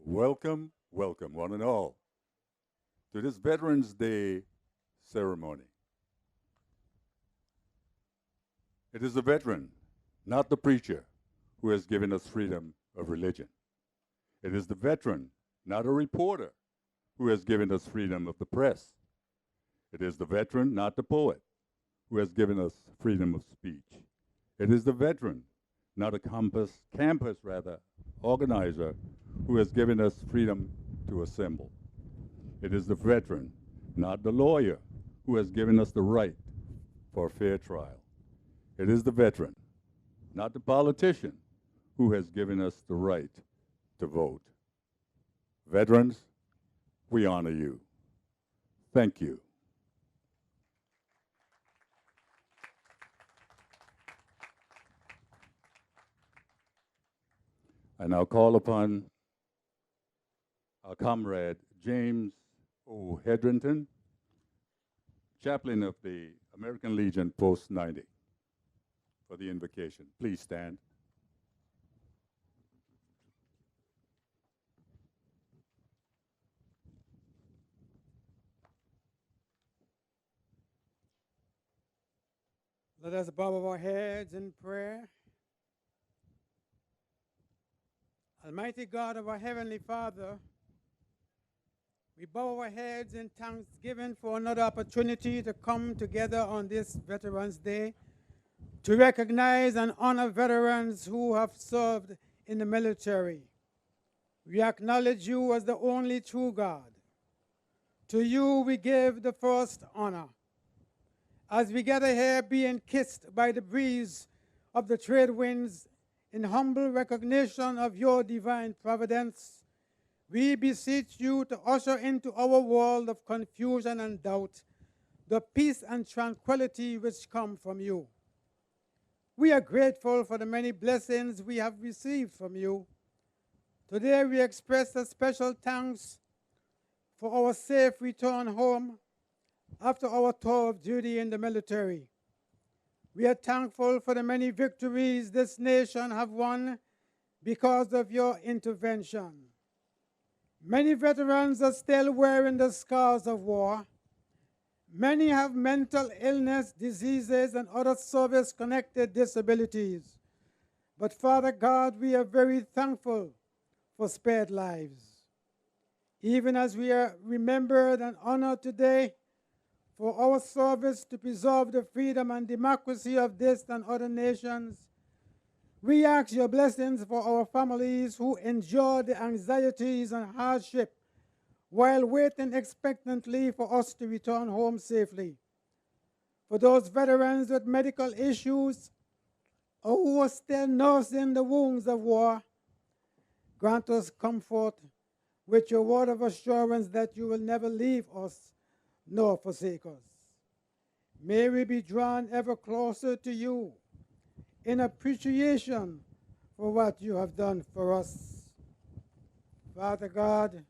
Welcome, welcome, one and all, to this Veterans Day ceremony. It is the veteran, not the preacher, who has given us freedom of religion. It is the veteran, not a reporter, who has given us freedom of the press. It is the veteran, not the poet, who has given us freedom of speech. It is the veteran, not a campus organizer, who has given us freedom to assemble. It is the veteran, not the lawyer, who has given us the right for a fair trial. It is the veteran, not the politician, who has given us the right to vote. Veterans, we honor you. Thank you. I now call upon our comrade James O. Hedrington, chaplain of the American Legion Post 90, for the invocation. Please stand. Let us bow our heads in prayer. Almighty God of our Heavenly Father, we bow our heads in thanksgiving for another opportunity to come together on this Veterans Day to recognize and honor veterans who have served in the military. We acknowledge you as the only true God. To you we give the first honor. As we gather here being kissed by the breeze of the trade winds in humble recognition of your divine providence, we beseech you to usher into our world of confusion and doubt the peace and tranquility which come from you. We are grateful for the many blessings we have received from you. Today we express a special thanks for our safe return home after our tour of duty in the military. We are thankful for the many victories this nation have won because of your intervention. Many veterans are still wearing the scars of war. Many have mental illness, diseases, and other service-connected disabilities. But Father God, we are very thankful for spared lives. Even as we are remembered and honored today, for our service to preserve the freedom and democracy of this and other nations, we ask your blessings for our families who endure the anxieties and hardship while waiting expectantly for us to return home safely. For those veterans with medical issues or who are still nursing the wounds of war, grant us comfort with your word of assurance that you will never leave us nor forsake us. May we be drawn ever closer to you in appreciation for what you have done for us. Father God,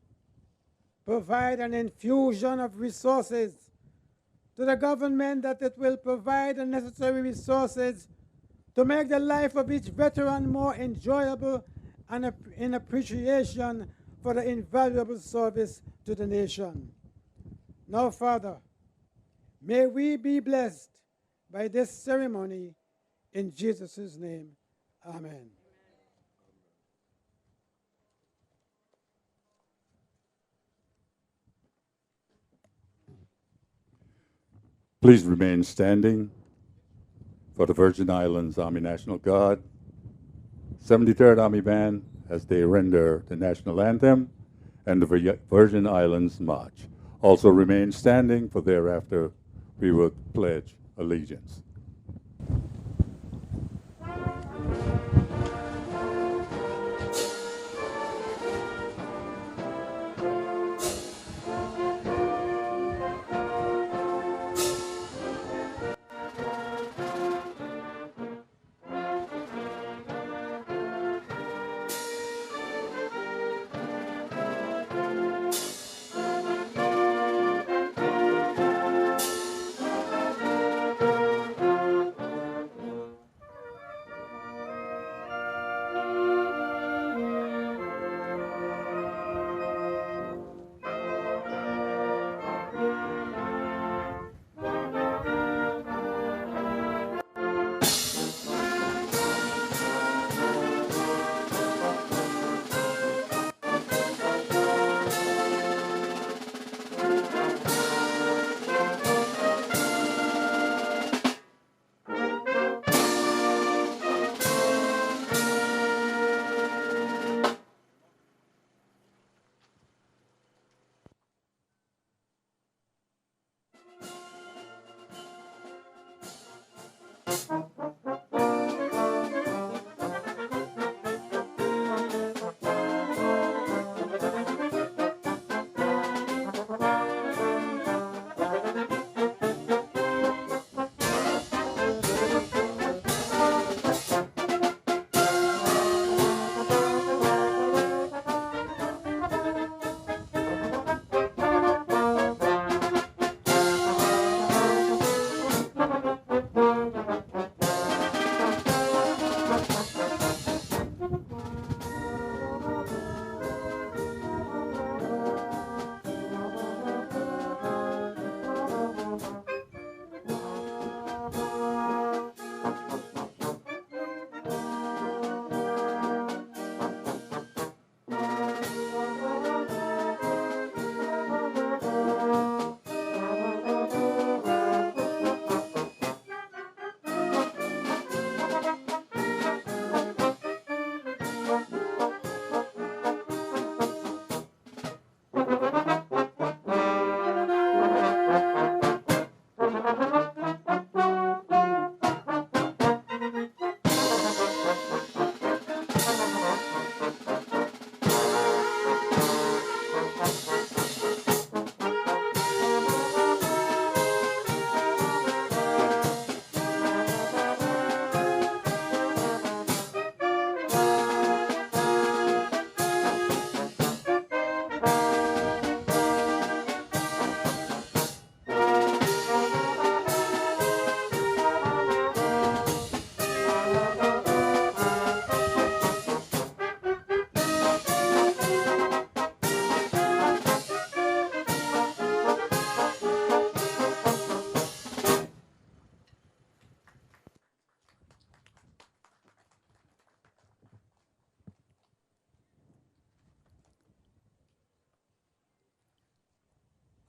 provide an infusion of resources to the government that it will provide the necessary resources to make the life of each veteran more enjoyable and in appreciation for the invaluable service to the nation. Now, Father, may we be blessed by this ceremony in Jesus' name. Amen. Please remain standing for the Virgin Islands Army National Guard, 73rd Army Band, as they render the national anthem and the Virgin Islands March. Also remain standing, for thereafter we will pledge allegiance.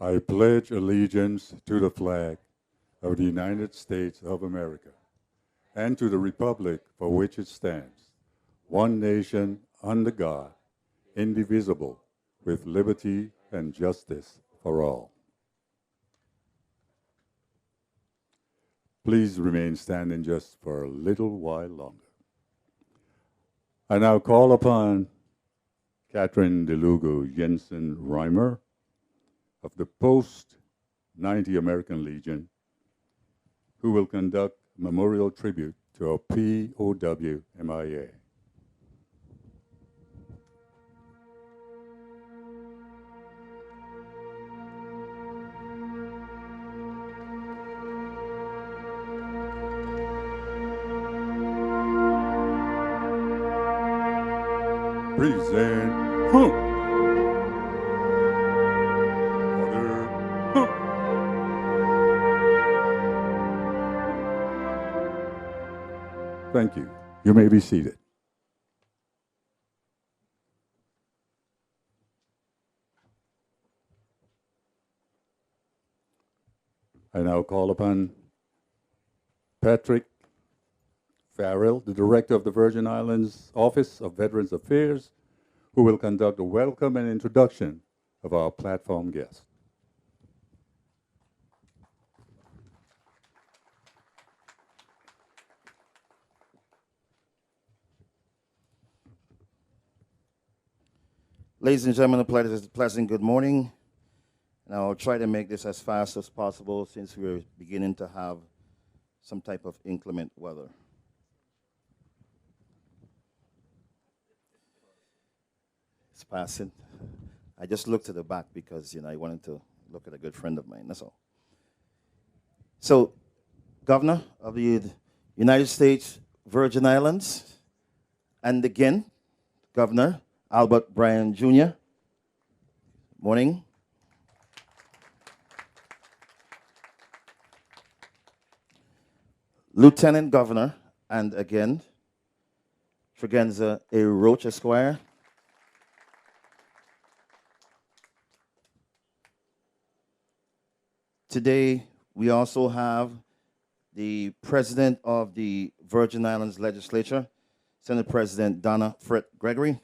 I pledge allegiance to the flag of the United States of America and to the republic for which it stands, one nation under God, indivisible, with liberty and justice for all. Please remain standing just for a little while longer. I now call upon Catherine DeLugo Jensen Reimer of the Post-90 American Legion, who will conduct memorial tribute to our POW MIA. Present. Order. Thank you. You may be seated. I now call upon Patrick Farrell, the Director of the Virgin Islands Office of Veterans Affairs, who will conduct a welcome and introduction of our platform guest. Ladies and gentlemen, a pleasant good morning. And I'll try to make this as fast as possible since we're beginning to have some type of inclement weather. It's passing. I just looked to the back because, I wanted to look at a good friend of mine, that's all. So, Governor of the United States Virgin Islands, and again, Governor Albert Bryan Jr. Morning. Lieutenant Governor, and again, Tregenza A. Roach, Esquire. Today, we also have the President of the Virgin Islands Legislature, Senate President Donna Fred Gregory.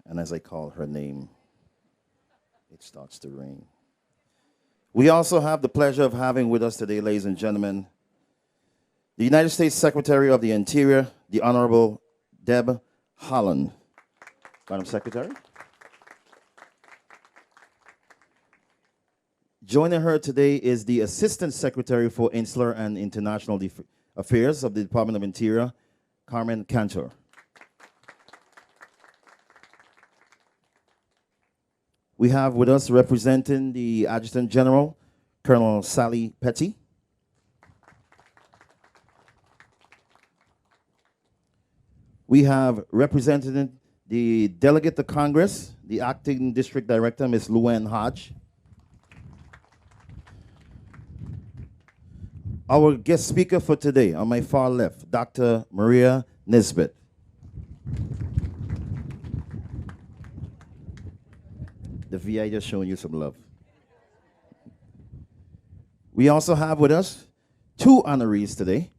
And as I call her name, it starts to rain. We also have the pleasure of having with us today, ladies and gentlemen, the United States Secretary of the Interior, the Honorable Deb Haaland. Madam Secretary. Joining her today is the Assistant Secretary for Insular and International Affairs of the Department of Interior, Carmen Cantor. We have with us representing the Adjutant General, Colonel Sally Petty. We have representing the Delegate to Congress, the Acting District Director, Ms. Luann Hodge. Our guest speaker for today, on my far left, Dr. Maria Nesbitt. The VI just showing you some love. We also have with us two honorees today.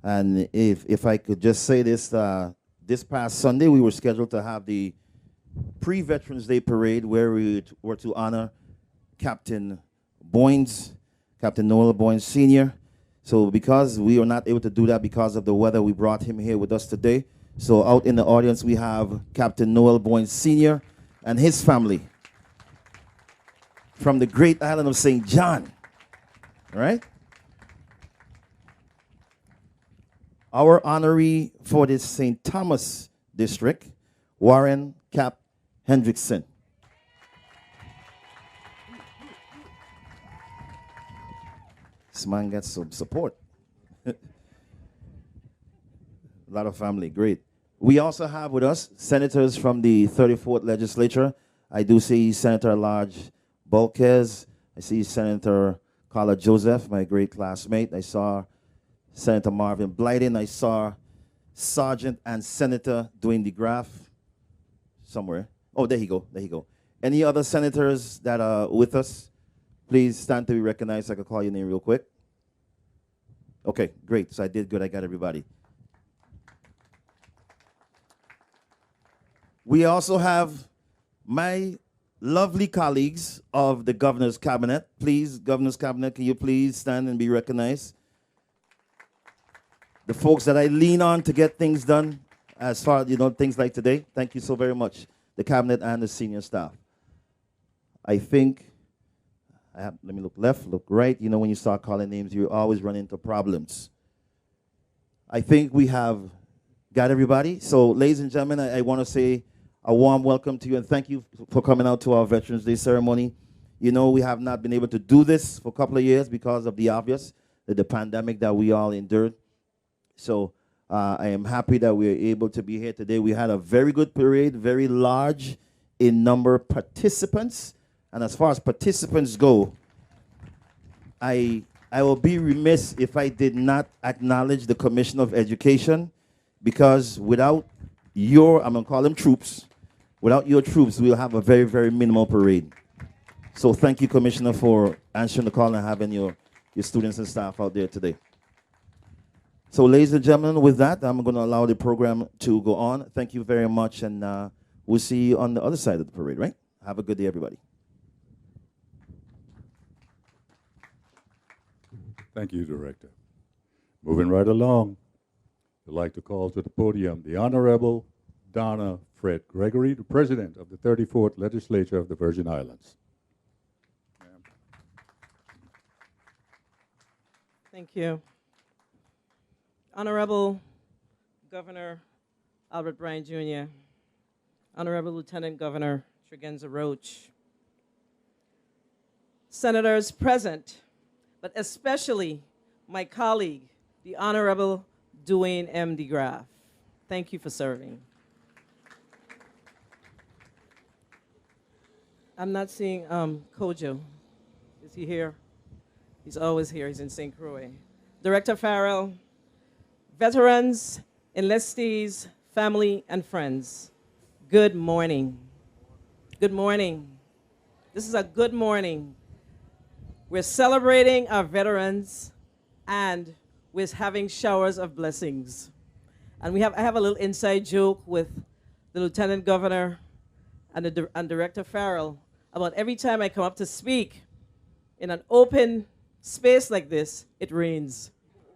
And if I could just say this, this past Sunday, we were scheduled to have the pre-Veterans Day Parade where we were to honor Captain Boynes, Captain Noel Boynes Sr. So because we were not able to do that because of the weather, we brought him here with us today. So out in the audience, we have Captain Noel Boynes Sr. and his family from the great island of St. John, all right? Our honoree for the St. Thomas district, Warren Cap Hendrickson. This man gets some support. A lot of family, great. We also have with us senators from the 34th legislature. I do see Senator at-large Bolquez. I see Senator Carla Joseph, my great classmate. I saw Senator Marvin Blyden. I saw Sergeant and Senator Dwayne DeGraff somewhere. Oh, there he go. There he go. Any other senators that are with us? Please stand to be recognized. I can call your name real quick. Okay, great. So I did good. I got everybody. We also have my lovely colleagues of the Governor's Cabinet. Please, Governor's Cabinet, can you please stand and be recognized? The folks that I lean on to get things done as far as, things like today. Thank you so very much, the Cabinet and the senior staff. I think, let me look left, look right. When you start calling names, you always run into problems. I think we have got everybody. So, ladies and gentlemen, I want to say a warm welcome to you and thank you for coming out to our Veterans Day ceremony. We have not been able to do this for a couple of years because of the obvious, the pandemic that we all endured. So I am happy that we are able to be here today. We had a very good parade, very large in number of participants. And as far as participants go, I will be remiss if I did not acknowledge the Commissioner of Education, because without your, I'm going to call them troops, without your troops, we'll have a very, very minimal parade. So thank you, Commissioner, for answering the call and having your students and staff out there today. So, ladies and gentlemen, with that, I'm going to allow the program to go on. Thank you very much, and we'll see you on the other side of the parade, right? Have a good day, everybody. Thank you, Director. Moving right along, I'd like to call to the podium the Honorable Donna Fred Gregory, the President of the 34th Legislature of the Virgin Islands. Thank you. Honorable Governor Albert Bryan Jr., Honorable Lieutenant Governor Tregenza Roach, Senators present, but especially my colleague, the Honorable Dwayne M. DeGraff. Thank you for serving. I'm not seeing Kojo. Is he here? He's always here. He's in St. Croix. Director Farrell, veterans, enlistees, family, and friends, good morning. Good morning. This is a good morning. We're celebrating our veterans, and we're having showers of blessings. And I have a little inside joke with the Lieutenant Governor and Director Farrell about every time I come up to speak in an open space like this, it rains.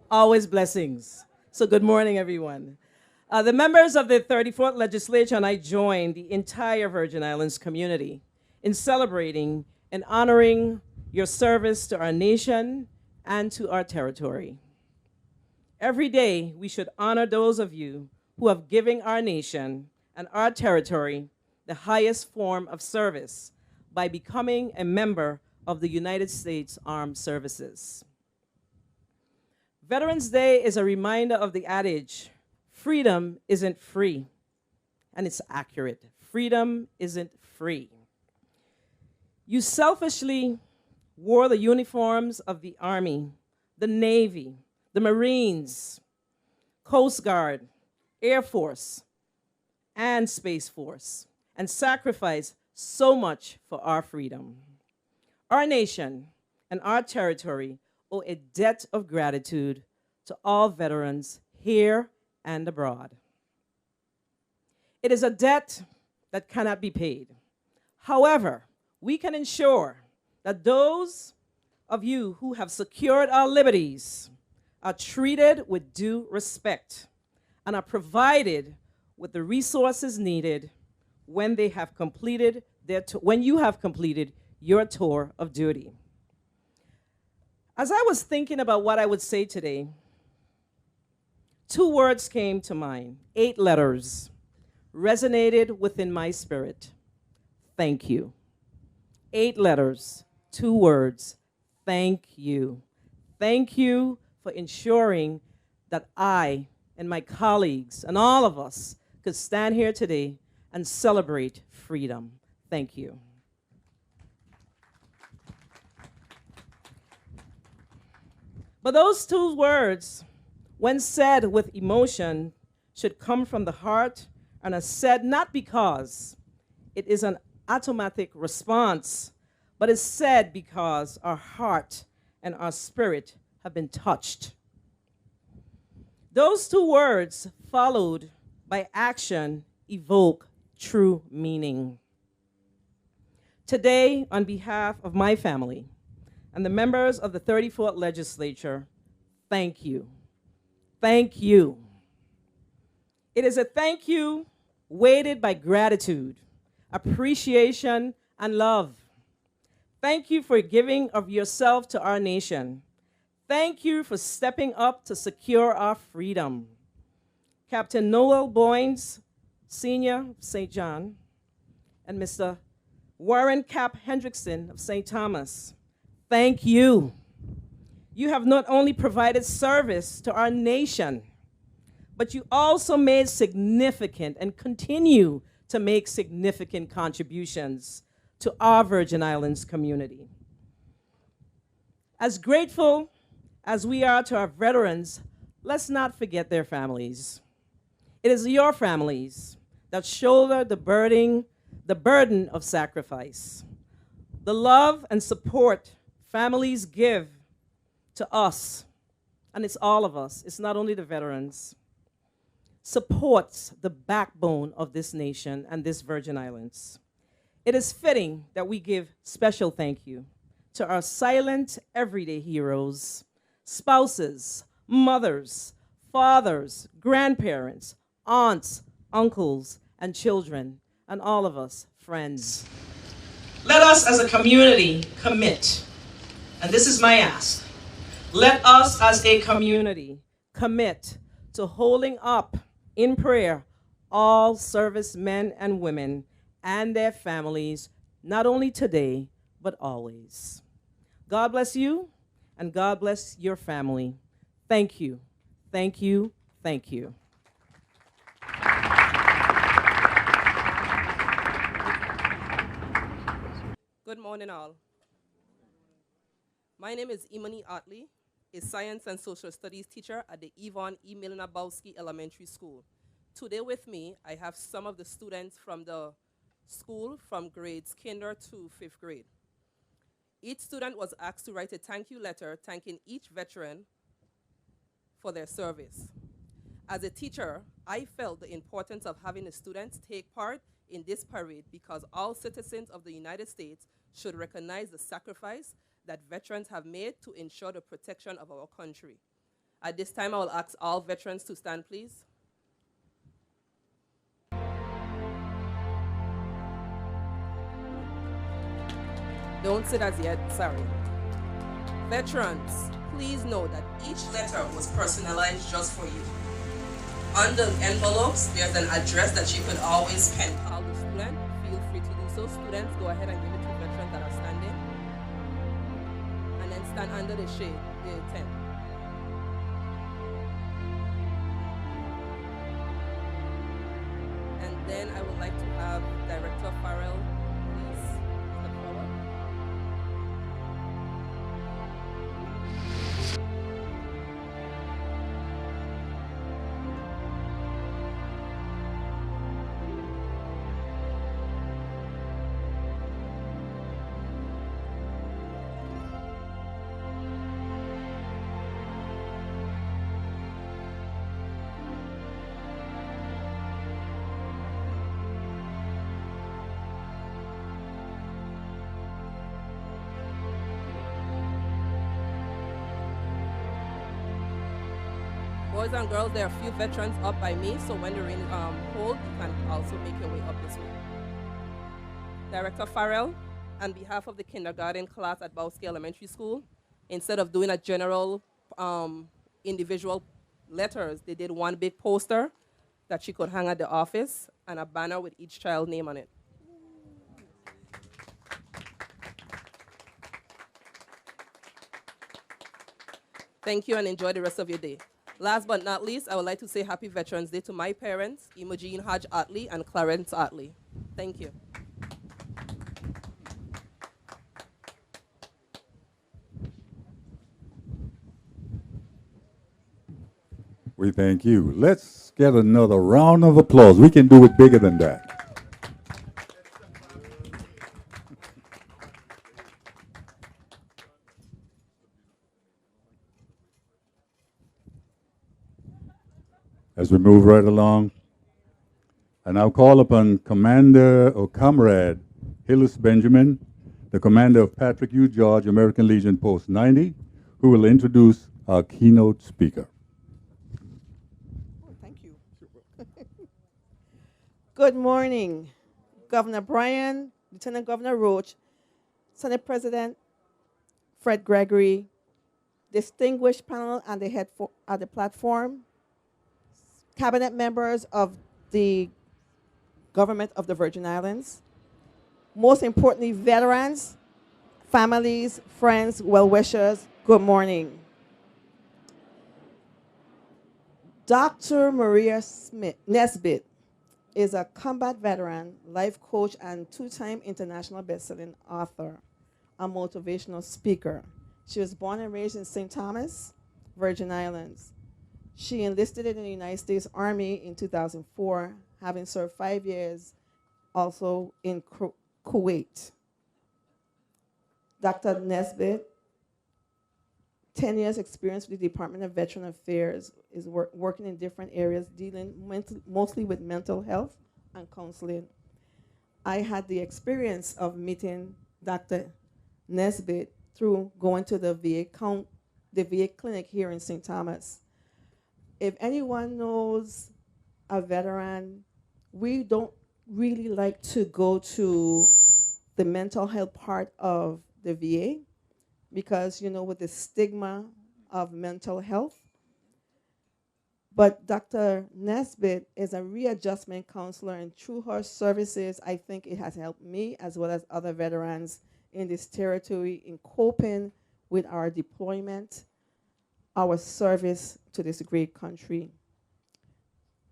Always blessings. So good morning, everyone. The members of the 34th Legislature and I joined the entire Virgin Islands community in celebrating and honoring your service to our nation and to our territory. Every day, we should honor those of you who have given our nation and our territory the highest form of service by becoming a member of the United States Armed Services. Veterans Day is a reminder of the adage, freedom isn't free, and it's accurate. Freedom isn't free. You selfishly wore the uniforms of the Army, the Navy, the Marines, Coast Guard, Air Force, and Space Force, and sacrificed so much for our freedom. Our nation and our territory owe a debt of gratitude to all veterans here and abroad. It is a debt that cannot be paid. However, we can ensure that those of you who have secured our liberties are treated with due respect and are provided with the resources needed when they have completed when you have completed your tour of duty. As I was thinking about what I would say today, 2 words came to mind, 8 letters resonated within my spirit. Thank you. 8 letters, 2 words, thank you. Thank you for ensuring that I and my colleagues and all of us could stand here today and celebrate freedom. Thank you. But those 2 words, when said with emotion, should come from the heart and are said not because it is an automatic response, but is said because our heart and our spirit have been touched. Those two words, followed by action, evoke true meaning. Today, on behalf of my family and the members of the 34th Legislature, thank you. Thank you. It is a thank you weighted by gratitude, appreciation, and love. Thank you for giving of yourself to our nation. Thank you for stepping up to secure our freedom. Captain Noel Boynes, Sr. of St. John, and Mr. Warren Cap Hendrickson of St. Thomas, thank you. You have not only provided service to our nation, but you also made significant and continue to make significant contributions to our Virgin Islands community. As grateful as we are to our veterans, let's not forget their families. It is your families that shoulder the burden of sacrifice. The love and support families give to us, and it's all of us, it's not only the veterans, supports the backbone of this nation and this Virgin Islands. It is fitting that we give special thank you to our silent, everyday heroes, spouses, mothers, fathers, grandparents, aunts, uncles, and children, and all of us, friends. Let us as a community commit, and this is my ask, let us as a community commit to holding up in prayer all servicemen and women and their families, not only today, but always. God bless you, and God bless your family. Thank you, thank you, thank you. Good morning, all. My name is Imani Otley, a science and social studies teacher at the Yvonne E. Milenabowski Elementary School. Today with me, I have some of the students from the school from grades kinder to 5th grade. Each student was asked to write a thank you letter thanking each veteran for their service. As a teacher, I felt the importance of having the students take part in this parade because all citizens of the United States should recognize the sacrifice that veterans have made to ensure the protection of our country. At this time, I will ask all veterans to stand, please. Don't sit as yet, sorry. Veterans, please know that each letter was personalized just for you. On the envelopes, there's an address that you could always pen. Call the student, feel free to do so. Students, go ahead and give it to veterans that are standing. And then stand under the shade, the tent. And then I would like to have Director Farrell, please step forward. Boys and girls, there are a few veterans up by me, so when the ring hold, you can also make your way up this way. Director Farrell, on behalf of the kindergarten class at Bowski Elementary School, instead of doing a general individual letters, they did one big poster that she could hang at the office and a banner with each child's name on it. Thank you and enjoy the rest of your day. Last but not least, I would like to say Happy Veterans Day to my parents, Imogen Hodge Otley and Clarence Otley. Thank you. We thank you. Let's get another round of applause. We can do it bigger than that. As we move right along, I now call upon Commander or Comrade Hillis Benjamin, the commander of Patrick U. George American Legion Post 90, who will introduce our keynote speaker. Oh, thank you. Good morning, Governor Bryan, Lieutenant Governor Roach, Senate President Fred Gregory, distinguished panel on the at the platform, cabinet members of the government of the Virgin Islands, most importantly, veterans, families, friends, well-wishers, good morning. Dr. Maria Nesbitt is a combat veteran, life coach, and two-time international best-selling author, a motivational speaker. She was born and raised in St. Thomas, Virgin Islands. She enlisted in the United States Army in 2004, having served 5 years also in Kuwait. Dr. Nesbitt, 10 years experience with the Department of Veteran Affairs, is working in different areas, dealing mostly with mental health and counseling. I had the experience of meeting Dr. Nesbitt through going to the VA clinic here in St. Thomas. If anyone knows a veteran, we don't really like to go to the mental health part of the VA because, you know, with the stigma of mental health. But Dr. Nesbitt is a readjustment counselor, and through her services, I think it has helped me as well as other veterans in this territory in coping with our deployment, our service to this great country.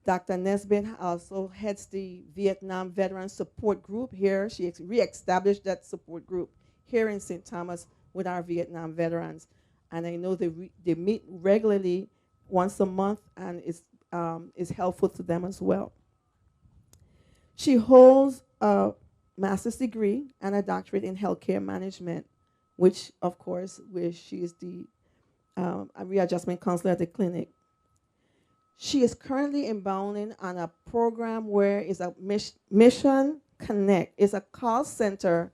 Dr. Nesbitt also heads the Vietnam Veteran Support Group here. She reestablished that support group here in St. Thomas with our Vietnam veterans. And I know they meet regularly once a month, and is helpful to them as well. She holds a master's degree and a doctorate in healthcare management, which, of course, where she is the a readjustment counselor at the clinic. She is currently inbounding on a program where it's a Mission Connect. It's a call center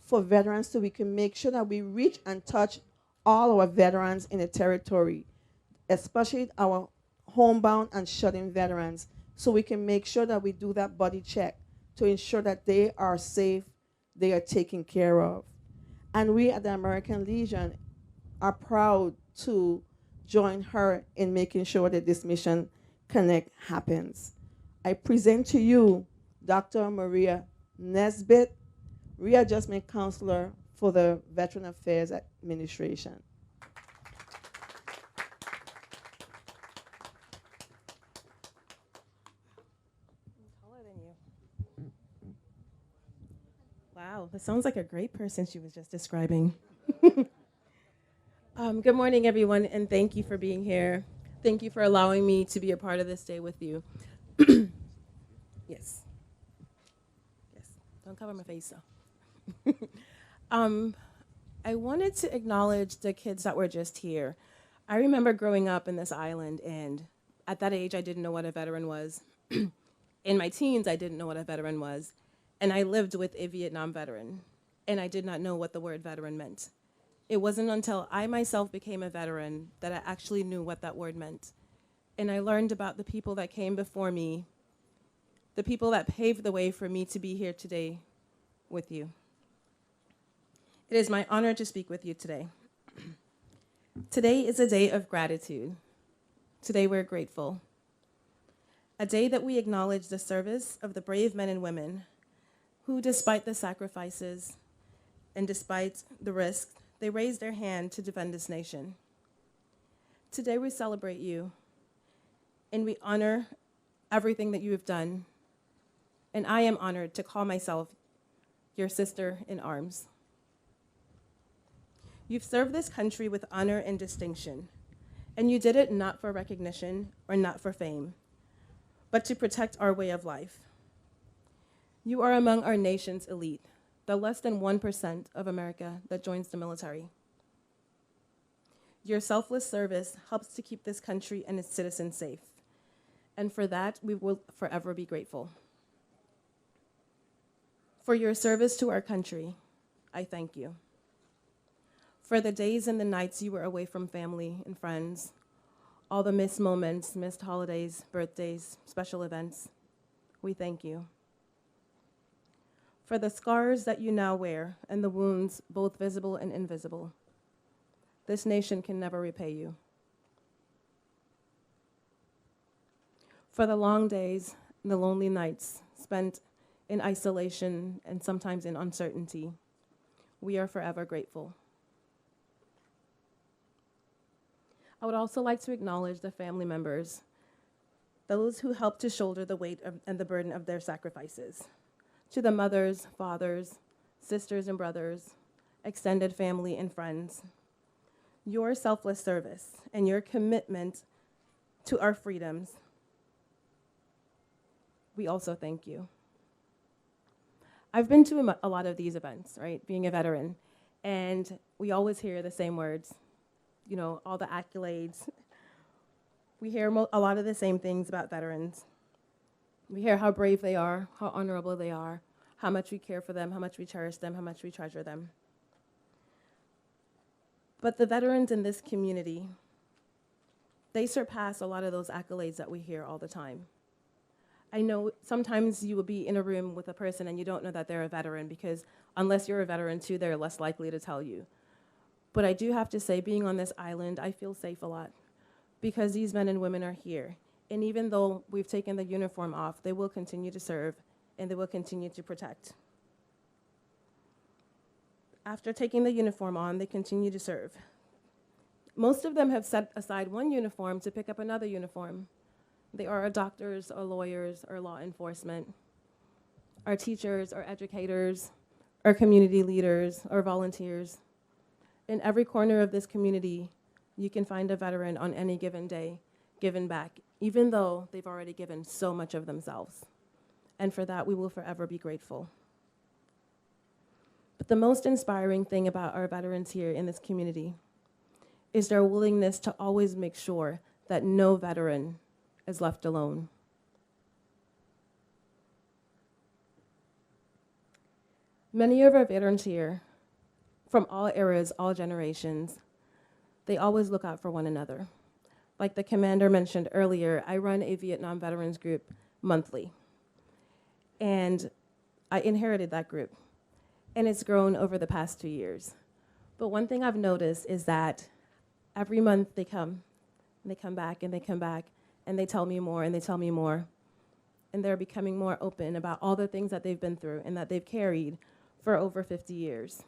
for veterans so we can make sure that we reach and touch all our veterans in the territory, especially our homebound and shut-in veterans, so we can make sure that we do that body check to ensure that they are safe, they are taken care of. And we at the American Legion are proud to join her in making sure that this Mission Connect happens. I present to you Dr. Maria Nesbitt, Readjustment Counselor for the Veteran Affairs Administration. Taller than you. Wow, that sounds like a great person she was just describing. Good morning, everyone, and thank you for being here. Thank you for allowing me to be a part of this day with you. Yes. Yes. Don't cover my face, though. I wanted to acknowledge the kids that were just here. I remember growing up in this island, and at that age, I didn't know what a veteran was. In my teens, I didn't know what a veteran was, and I lived with a Vietnam veteran, and I did not know what the word veteran meant. It wasn't until I myself became a veteran that I actually knew what that word meant. And I learned about the people that came before me, the people that paved the way for me to be here today with you. It is my honor to speak with you today. Today is a day of gratitude. Today we're grateful. A day that we acknowledge the service of the brave men and women who, despite the sacrifices and despite the risks, they raised their hand to defend this nation. Today we celebrate you, and we honor everything that you have done. And I am honored to call myself your sister in arms. You've served this country with honor and distinction, and you did it not for recognition or not for fame, but to protect our way of life. You are among our nation's elite, the less than 1% of America that joins the military. Your selfless service helps to keep this country and its citizens safe, and for that, we will forever be grateful. For your service to our country, I thank you. For the days and the nights you were away from family and friends, all the missed moments, missed holidays, birthdays, special events, we thank you. For the scars that you now wear and the wounds, both visible and invisible, this nation can never repay you. For the long days and the lonely nights spent in isolation and sometimes in uncertainty, we are forever grateful. I would also like to acknowledge the family members, those who helped to shoulder the weight and the burden of their sacrifices. To the mothers, fathers, sisters and brothers, extended family and friends, your selfless service and your commitment to our freedoms, we also thank you. I've been to a lot of these events, right, being a veteran, and we always hear the same words, you know, all the accolades. We hear a lot of the same things about veterans. We hear how brave they are, how honorable they are, how much we care for them, how much we cherish them, how much we treasure them. But the veterans in this community, they surpass a lot of those accolades that we hear all the time. I know sometimes you will be in a room with a person and you don't know that they're a veteran because unless you're a veteran too, they're less likely to tell you. But I do have to say, being on this island, I feel safe a lot because these men and women are here. And even though we've taken the uniform off, they will continue to serve and they will continue to protect. After taking the uniform on, they continue to serve. Most of them have set aside one uniform to pick up another uniform. They are our doctors, our lawyers, our law enforcement, our teachers, our educators, our community leaders, our volunteers. In every corner of this community, you can find a veteran on any given day, given back, even though they've already given so much of themselves. And for that, we will forever be grateful. But the most inspiring thing about our veterans here in this community is their willingness to always make sure that no veteran is left alone. Many of our veterans here, from all eras, all generations, they always look out for one another. Like the commander mentioned earlier, I run a Vietnam veterans group monthly. And I inherited that group. And it's grown over the past 2 years. But one thing I've noticed is that every month they come, and they come back, and they come back, and they tell me more, and they tell me more. And they're becoming more open about all the things that they've been through and that they've carried for over 50 years.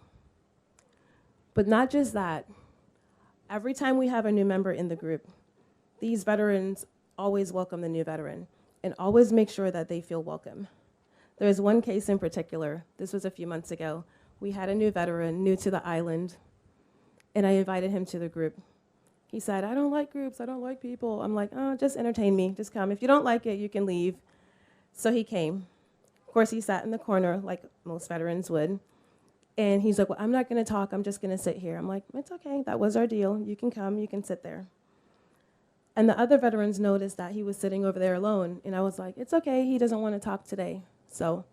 But not just that. Every time we have a new member in the group, these veterans always welcome the new veteran and always make sure that they feel welcome. There's one case in particular. This was a few months ago. We had a new veteran, new to the island, and I invited him to the group. He said, I don't like groups, I don't like people. I'm like, oh, just entertain me, just come. If you don't like it, you can leave. So he came. Of course, he sat in the corner like most veterans would. And he's like, well, I'm not gonna talk, I'm just gonna sit here. I'm like, it's okay, that was our deal. You can come, you can sit there. And the other veterans noticed that he was sitting over there alone. And I was like, it's okay, he doesn't wanna talk today. So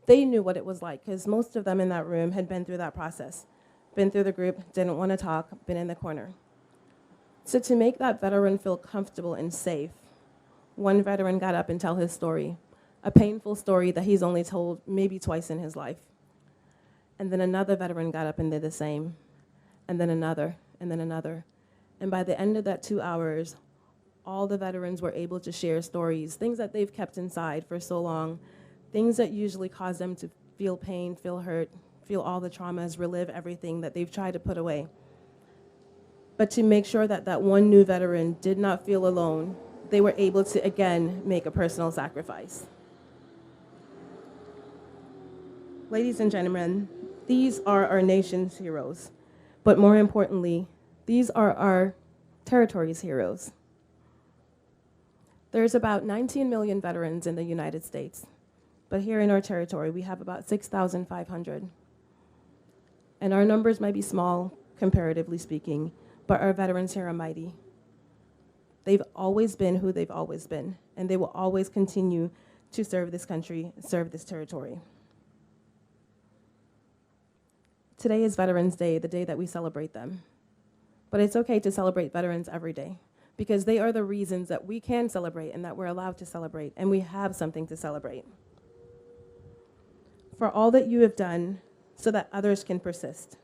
they knew what it was like, because most of them in that room had been through that process. Been through the group, didn't wanna talk, been in the corner. So to make that veteran feel comfortable and safe, one veteran got up and told his story, a painful story that he's only told maybe twice in his life. And then another veteran got up and did the same, and then another, and then another. And by the end of that 2 hours, all the veterans were able to share stories, things that they've kept inside for so long, things that usually cause them to feel pain, feel hurt, feel all the traumas, relive everything that they've tried to put away. But to make sure that that one new veteran did not feel alone, they were able to, again, make a personal sacrifice. Ladies and gentlemen, these are our nation's heroes. But more importantly, these are our territory's heroes. There's about 19 million veterans in the United States, but here in our territory, we have about 6,500. And our numbers might be small, comparatively speaking, but our veterans here are mighty. They've always been who they've always been, and they will always continue to serve this country, serve this territory. Today is Veterans Day, the day that we celebrate them. But it's okay to celebrate veterans every day, because they are the reasons that we can celebrate and that we're allowed to celebrate, and we have something to celebrate. For all that you have done so that others can persist.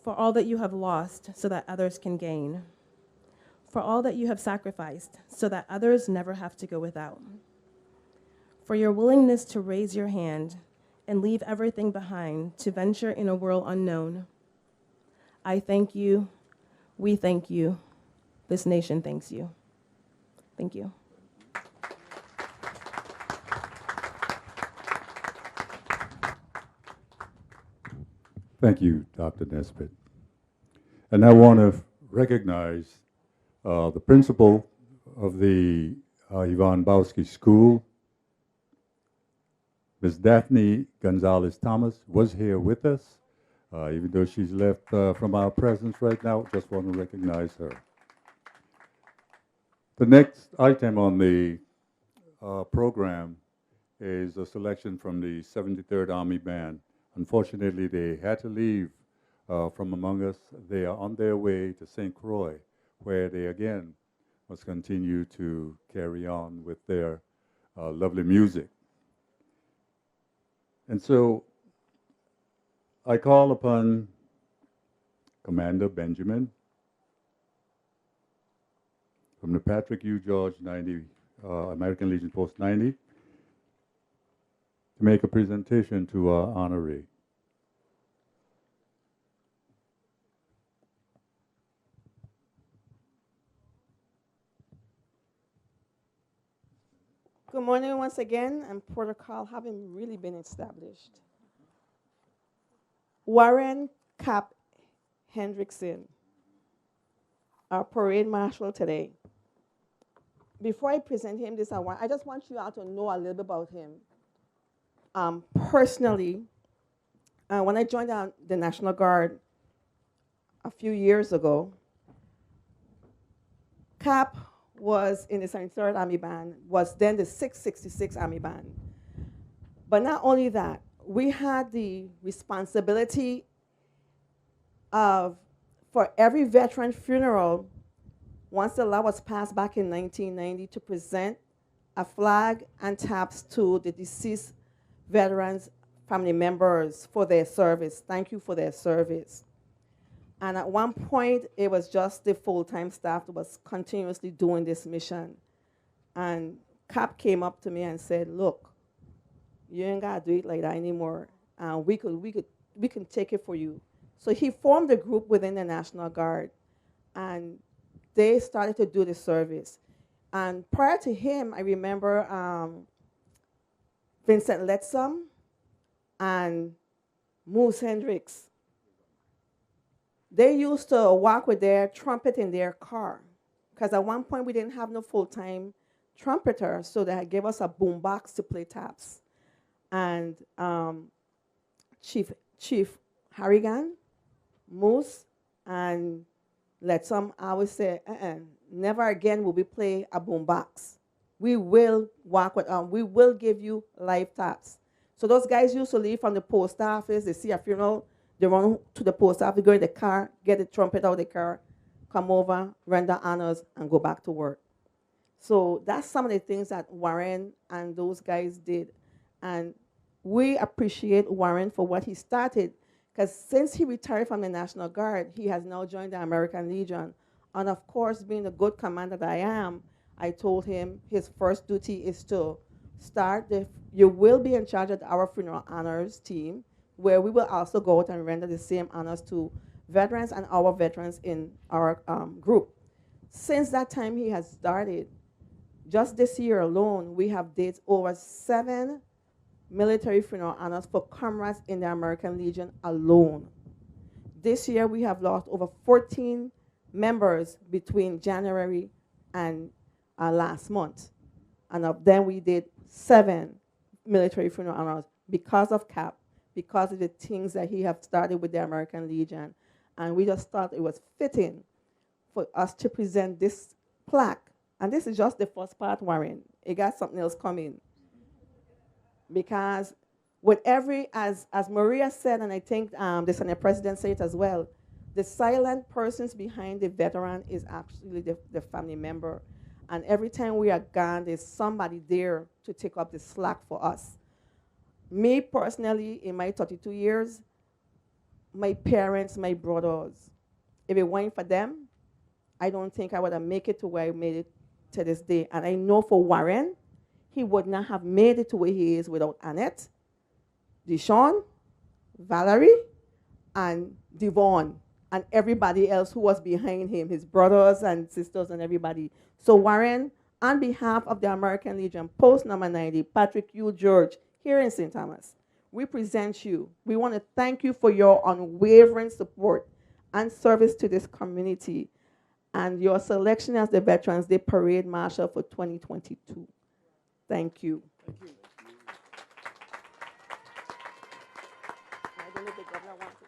For all that you have lost so that others can gain. For all that you have sacrificed so that others never have to go without. For your willingness to raise your hand and leave everything behind to venture in a world unknown. I thank you, we thank you, this nation thanks you. Thank you. Thank you, Dr. Nesbitt. And I want to recognize the principal of the Yvonne Bowski School, Ms. Daphne Gonzalez-Thomas, was here with us. Even though she's left from our presence right now, just want to recognize her. The next item on the program is a selection from the 73rd Army Band. Unfortunately, they had to leave from among us. They are on their way to St. Croix, where they again must continue to carry on with their lovely music. And so I call upon Commander Benjamin from the Patrick U. George 90, American Legion Post 90, to make a presentation to our honoree. Good morning once again, and protocol having really been established. Warren Cap Hendrickson, our parade marshal today. Before I present him this award, I just want you all to know a little bit about him. Personally, when I joined the National Guard a few years ago, Cap was in the 73rd Army Band, was then the 666 Army Band. But not only that, we had the responsibility of, for every veteran funeral, once the law was passed back in 1990, to present a flag and taps to the deceased veterans' family members for their service. Thank you for their service. And at one point, it was just the full-time staff that was continuously doing this mission. And Cap came up to me and said, look, you ain't gotta do it like that anymore. We can take it for you. So he formed a group within the National Guard, and they started to do the service. And prior to him, I remember Vincent Lettsam and Moose Hendricks. They used to walk with their trumpet in their car, because at one point we didn't have no full-time trumpeter, so they gave us a boombox to play taps. And Chief Harrigan, Moose, and Lettsam always say, never again will we play a boombox. We will walk with, we will give you live taps. So those guys used to leave from the post office, they see a funeral, they run to the post office, go in the car, get the trumpet out of the car, come over, render honors, and go back to work. So that's some of the things that Warren and those guys did. And we appreciate Warren for what he started, because since he retired from the National Guard, he has now joined the American Legion. And of course, being the good commander that I am, I told him his first duty is to start you will be in charge of our funeral honors team, where we will also go out and render the same honors to veterans and our veterans in our group. Since that time he has started, just this year alone, we have did over 7 military funeral honors for comrades in the American Legion alone. This year we have lost over 14 members between January and last month. And of them, we did 7 military funeral honors because of Cap, because of the things that he have started with the American Legion. And we just thought it was fitting for us to present this plaque. And this is just the first part, Warren. It got something else coming. Because with every, as Maria said, and I think the Senate President said it as well, the silent persons behind the veteran is actually the family member. And every time we are gone, there's somebody there to take up the slack for us. Me personally, in my 32 years, my parents, my brothers, if it weren't for them, I don't think I would have made it to where I made it to this day. And I know for Warren, he would not have made it to where he is without Annette, Deshaun, Valerie, and Devon, and everybody else who was behind him, his brothers and sisters and everybody. So Warren, on behalf of the American Legion, Post number 90, Patrick U. George, here in St. Thomas, we present you. We want to thank you for your unwavering support and service to this community and your selection as the Veterans Day Parade Marshal for 2022. Thank you. Thank you. I don't know if the governor wants to.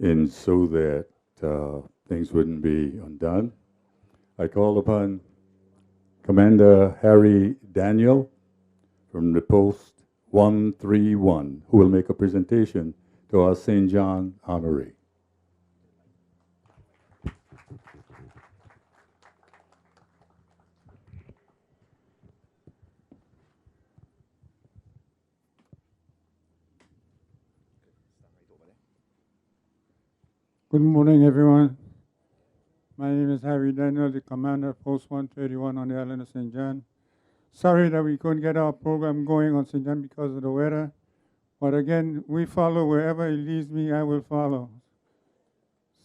And so that things wouldn't be undone, I call upon Commander Harry Daniel from the Post 131, who will make a presentation to our St. John honoree. Good morning, everyone. My name is Harry Daniel, the commander of Post 131 on the island of St. John. Sorry that we couldn't get our program going on St. John because of the weather. But again, we follow wherever it leads me, I will follow.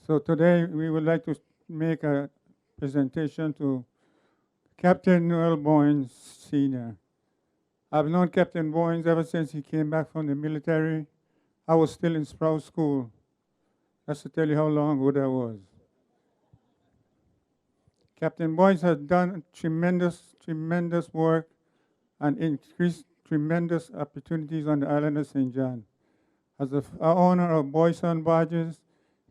So today, we would like to make a presentation to Captain Noel Boynes, Sr. I've known Captain Boynes ever since he came back from the military. I was still in Sprout School. That's to tell you how long ago that was. Captain Boynes has done tremendous work and increased tremendous opportunities on the island of St. John. As the owner of Boys on Barges,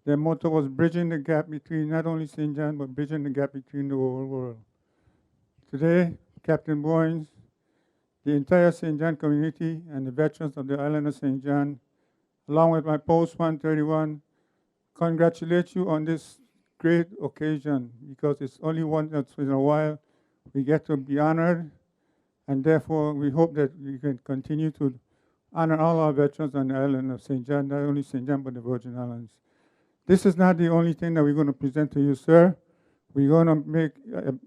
their motto was bridging the gap between not only St. John, but bridging the gap between the whole world. Today, Captain Boynes, the entire St. John community, and the veterans of the island of St. John, along with my Post 131, congratulate you on this great occasion, because it's only once in a while we get to be honored, and therefore we hope that we can continue to honor all our veterans on the island of St. John, not only St. John but the Virgin Islands. This is not the only thing that we're going to present to you, sir. We're going to make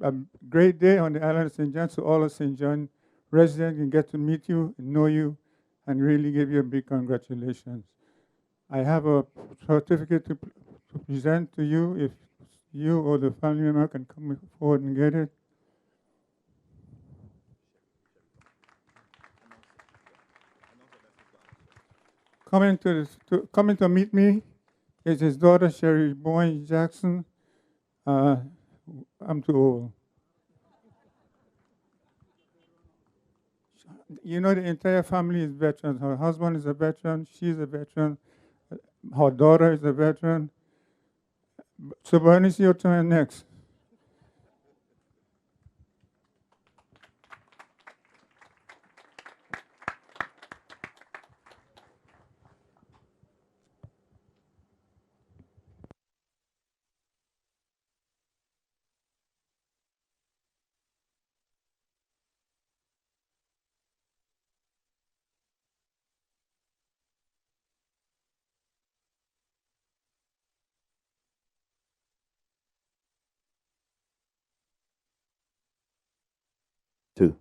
a great day on the island of St. John, so all of St. John residents can get to meet you, know you, and really give you a big congratulations. I have a certificate to present to you if you or the family member can come forward and get it. Coming to meet me is his daughter, Sherry Boynes Jackson. I'm too old. You know, the entire family is veterans. Her husband is a veteran. She's a veteran. Her daughter is a veteran. So, Bernie, it's your turn next. Two.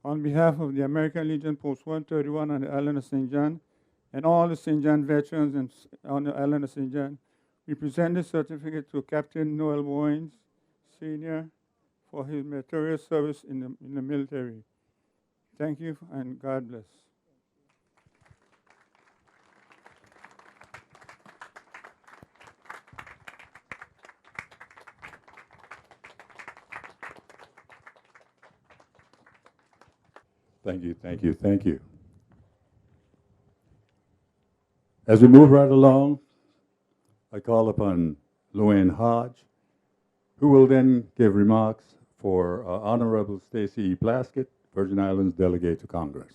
On behalf of the American Legion Post 131 on the island of St. John, and all the St. John veterans on the island of St. John, We present this certificate to Captain Noel Bowens, Sr., for his meritorious service in the military. Thank you, and God bless. Thank you, thank you, thank you. As we move right along, I call upon Luann Hodge, who will then give remarks for Honorable Stacey E. Plaskett, Virgin Islands Delegate to Congress.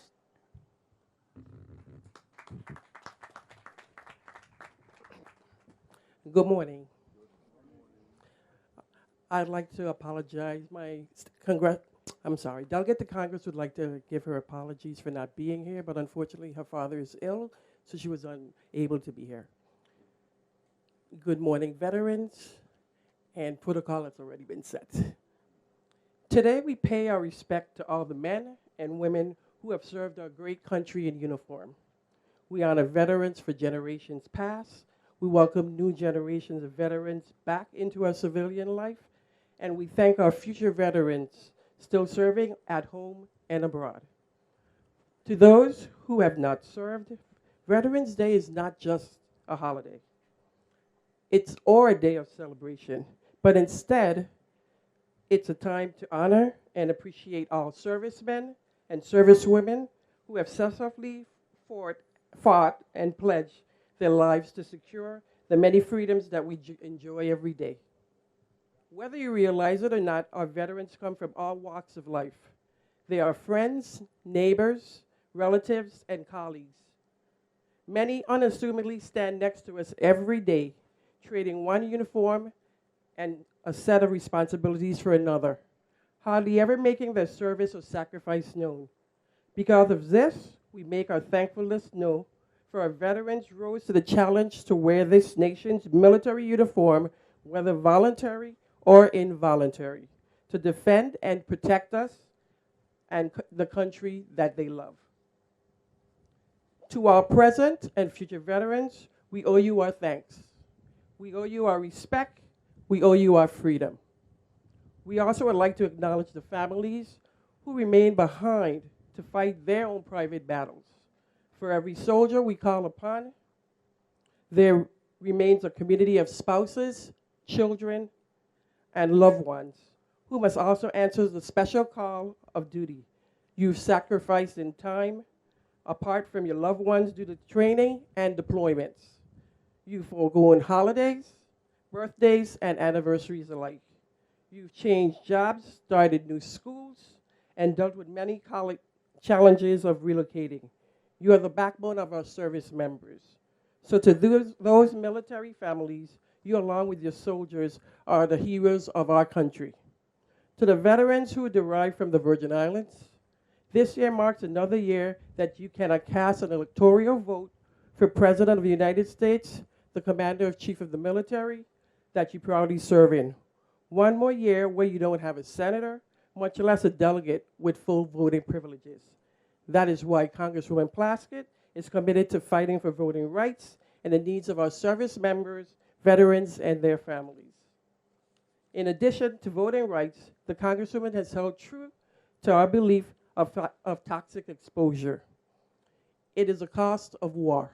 Good morning. I'd like to apologize. Delegate to Congress would like to give her apologies for not being here, but unfortunately her father is ill, so she was unable to be here. Good morning, veterans, and protocol has already been set. Today we pay our respect to all the men and women who have served our great country in uniform. We honor veterans for generations past. We welcome new generations of veterans back into our civilian life, and we thank our future veterans still serving at home and abroad. To those who have not served, Veterans Day is not just a holiday. It's or a day of celebration, but instead, it's a time to honor and appreciate all servicemen and servicewomen who have successfully fought and pledged their lives to secure the many freedoms that we enjoy every day. Whether you realize it or not, our veterans come from all walks of life. They are friends, neighbors, relatives, and colleagues. Many unassumingly stand next to us every day, trading one uniform and a set of responsibilities for another, hardly ever making their service or sacrifice known. Because of this, we make our thankfulness known for our veterans rose to the challenge to wear this nation's military uniform, whether voluntary or involuntary, to defend and protect us and the country that they love. To our present and future veterans, we owe you our thanks. We owe you our respect. We owe you our freedom. We also would like to acknowledge the families who remain behind to fight their own private battles. For every soldier we call upon, there remains a community of spouses, children, and loved ones who must also answer the special call of duty. You've sacrificed in time, apart from your loved ones due to training and deployments. You've foregone holidays, birthdays, and anniversaries alike. You've changed jobs, started new schools, and dealt with many challenges of relocating. You are the backbone of our service members. So to those military families, you along with your soldiers are the heroes of our country. To the veterans who derive from the Virgin Islands, this year marks another year that you cannot cast an electoral vote for President of the United States, the Commander-in-Chief of the military that you proudly serve in. One more year where you don't have a senator, much less a delegate with full voting privileges. That is why Congresswoman Plaskett is committed to fighting for voting rights and the needs of our service members, veterans, and their families. In addition to voting rights, the Congresswoman has held true to our belief of toxic exposure. It is a cost of war.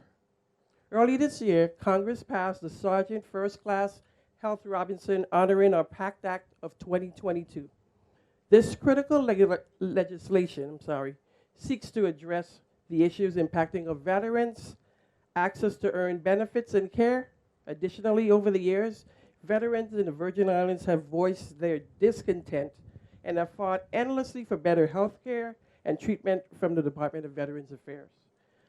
Early this year, Congress passed the Sergeant First Class Health Robinson honoring our PACT Act of 2022. This critical legislation seeks to address the issues impacting of veterans, access to earned benefits and care. Additionally, over the years, veterans in the Virgin Islands have voiced their discontent and have fought endlessly for better health care and treatment from the Department of Veterans Affairs.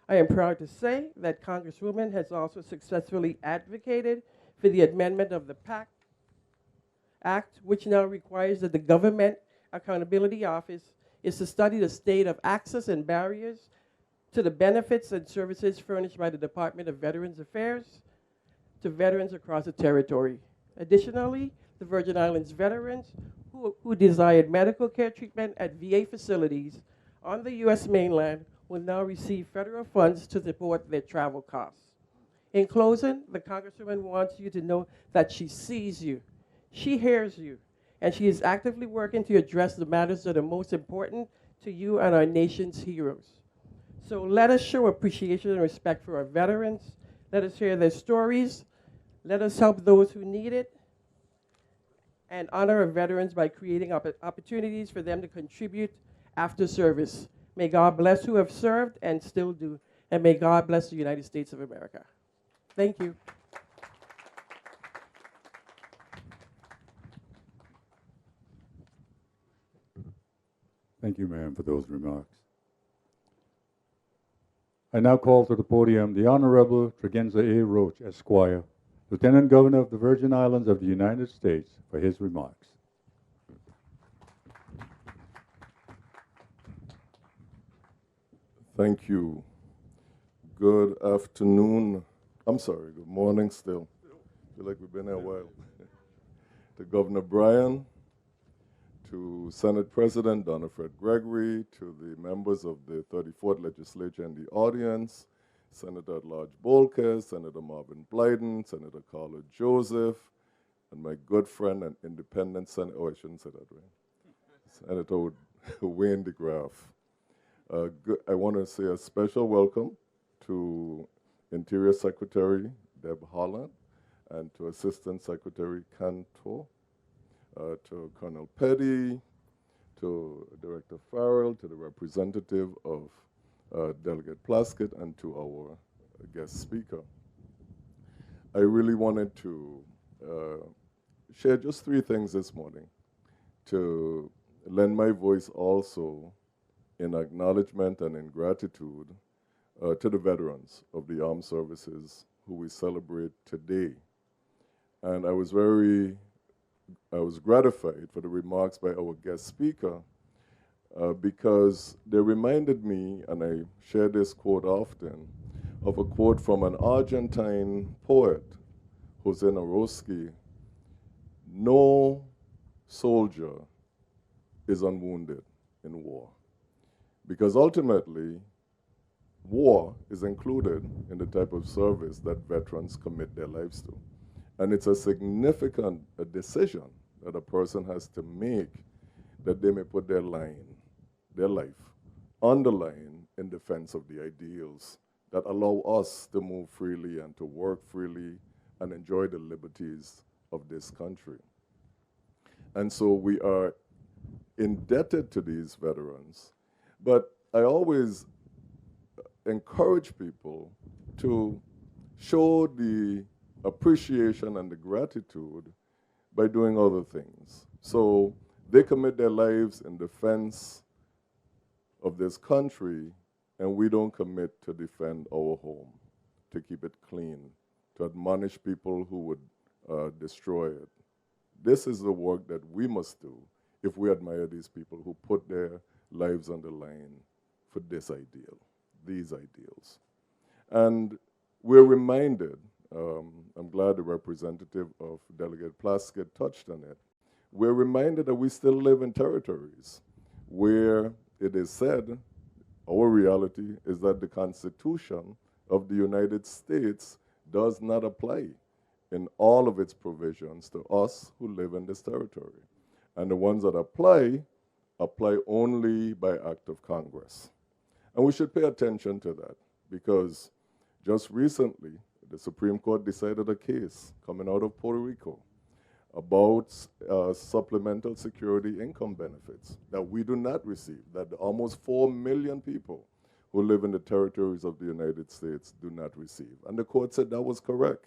I am proud to say that Congresswoman has also successfully advocated for the amendment of the PACT Act, which now requires that the Government Accountability Office is to study the state of access and barriers to the benefits and services furnished by the Department of Veterans Affairs to veterans across the territory. Additionally, the Virgin Islands veterans who desired medical care treatment at VA facilities on the U.S. mainland will now receive federal funds to support their travel costs. In closing, the Congresswoman wants you to know that she sees you, she hears you, and she is actively working to address the matters that are most important to you and our nation's heroes. So let us show appreciation and respect for our veterans. Let us hear their stories. Let us help those who need it, and honor our veterans by creating opportunities for them to contribute after service. May God bless who have served and still do, and may God bless the United States of America. Thank you. Thank you, ma'am, for those remarks. I now call to the podium the Honorable Tregenza A. Roach, Esquire, Lieutenant Governor of the Virgin Islands of the United States, for his remarks. Thank you. Good afternoon. I'm sorry, good morning still. I feel like we've been here a while. To Governor Bryan, to Senate President Donna Fred Gregory, to the members of the 34th Legislature in the audience, Senator at-large Bolkes, Senator Marvin Blyden, Senator Carla Joseph, and my good friend and independent Senator, oh, I shouldn't say that, right? Senator Wayne DeGraff. I want to say a special welcome to Interior Secretary Deb Holland and to Assistant Secretary Cantor, to Colonel Petty, to Director Farrell, to the representative of Delegate Plaskett, and to our guest speaker. I really wanted to share just 3 things this morning to lend my voice also in acknowledgement and in gratitude to the veterans of the armed services who we celebrate today. And I was gratified for the remarks by our guest speaker because they reminded me, and I share this quote often, of a quote from an Argentine poet, Jose Naroski: "No soldier is unwounded in war." Because ultimately, war is included in the type of service that veterans commit their lives to. And it's a significant decision that a person has to make, that they may put their life on the line in defense of the ideals that allow us to move freely and to work freely and enjoy the liberties of this country. And so we are indebted to these veterans. But I always encourage people to show the appreciation and the gratitude by doing other things. So they commit their lives in defense of this country, and we don't commit to defend our home, to keep it clean, to admonish people who would destroy it. This is the work that we must do if we admire these people who put their lives on the line for this ideal, these ideals. And we're reminded, I'm glad the representative of Delegate Plaskett touched on it, we're reminded that we still live in territories where it is said, our reality is that the Constitution of the United States does not apply in all of its provisions to us who live in this territory. And the ones that apply only by act of Congress. And we should pay attention to that because just recently, the Supreme Court decided a case coming out of Puerto Rico about supplemental security income benefits that we do not receive, that almost 4 million people who live in the territories of the United States do not receive. And the court said that was correct,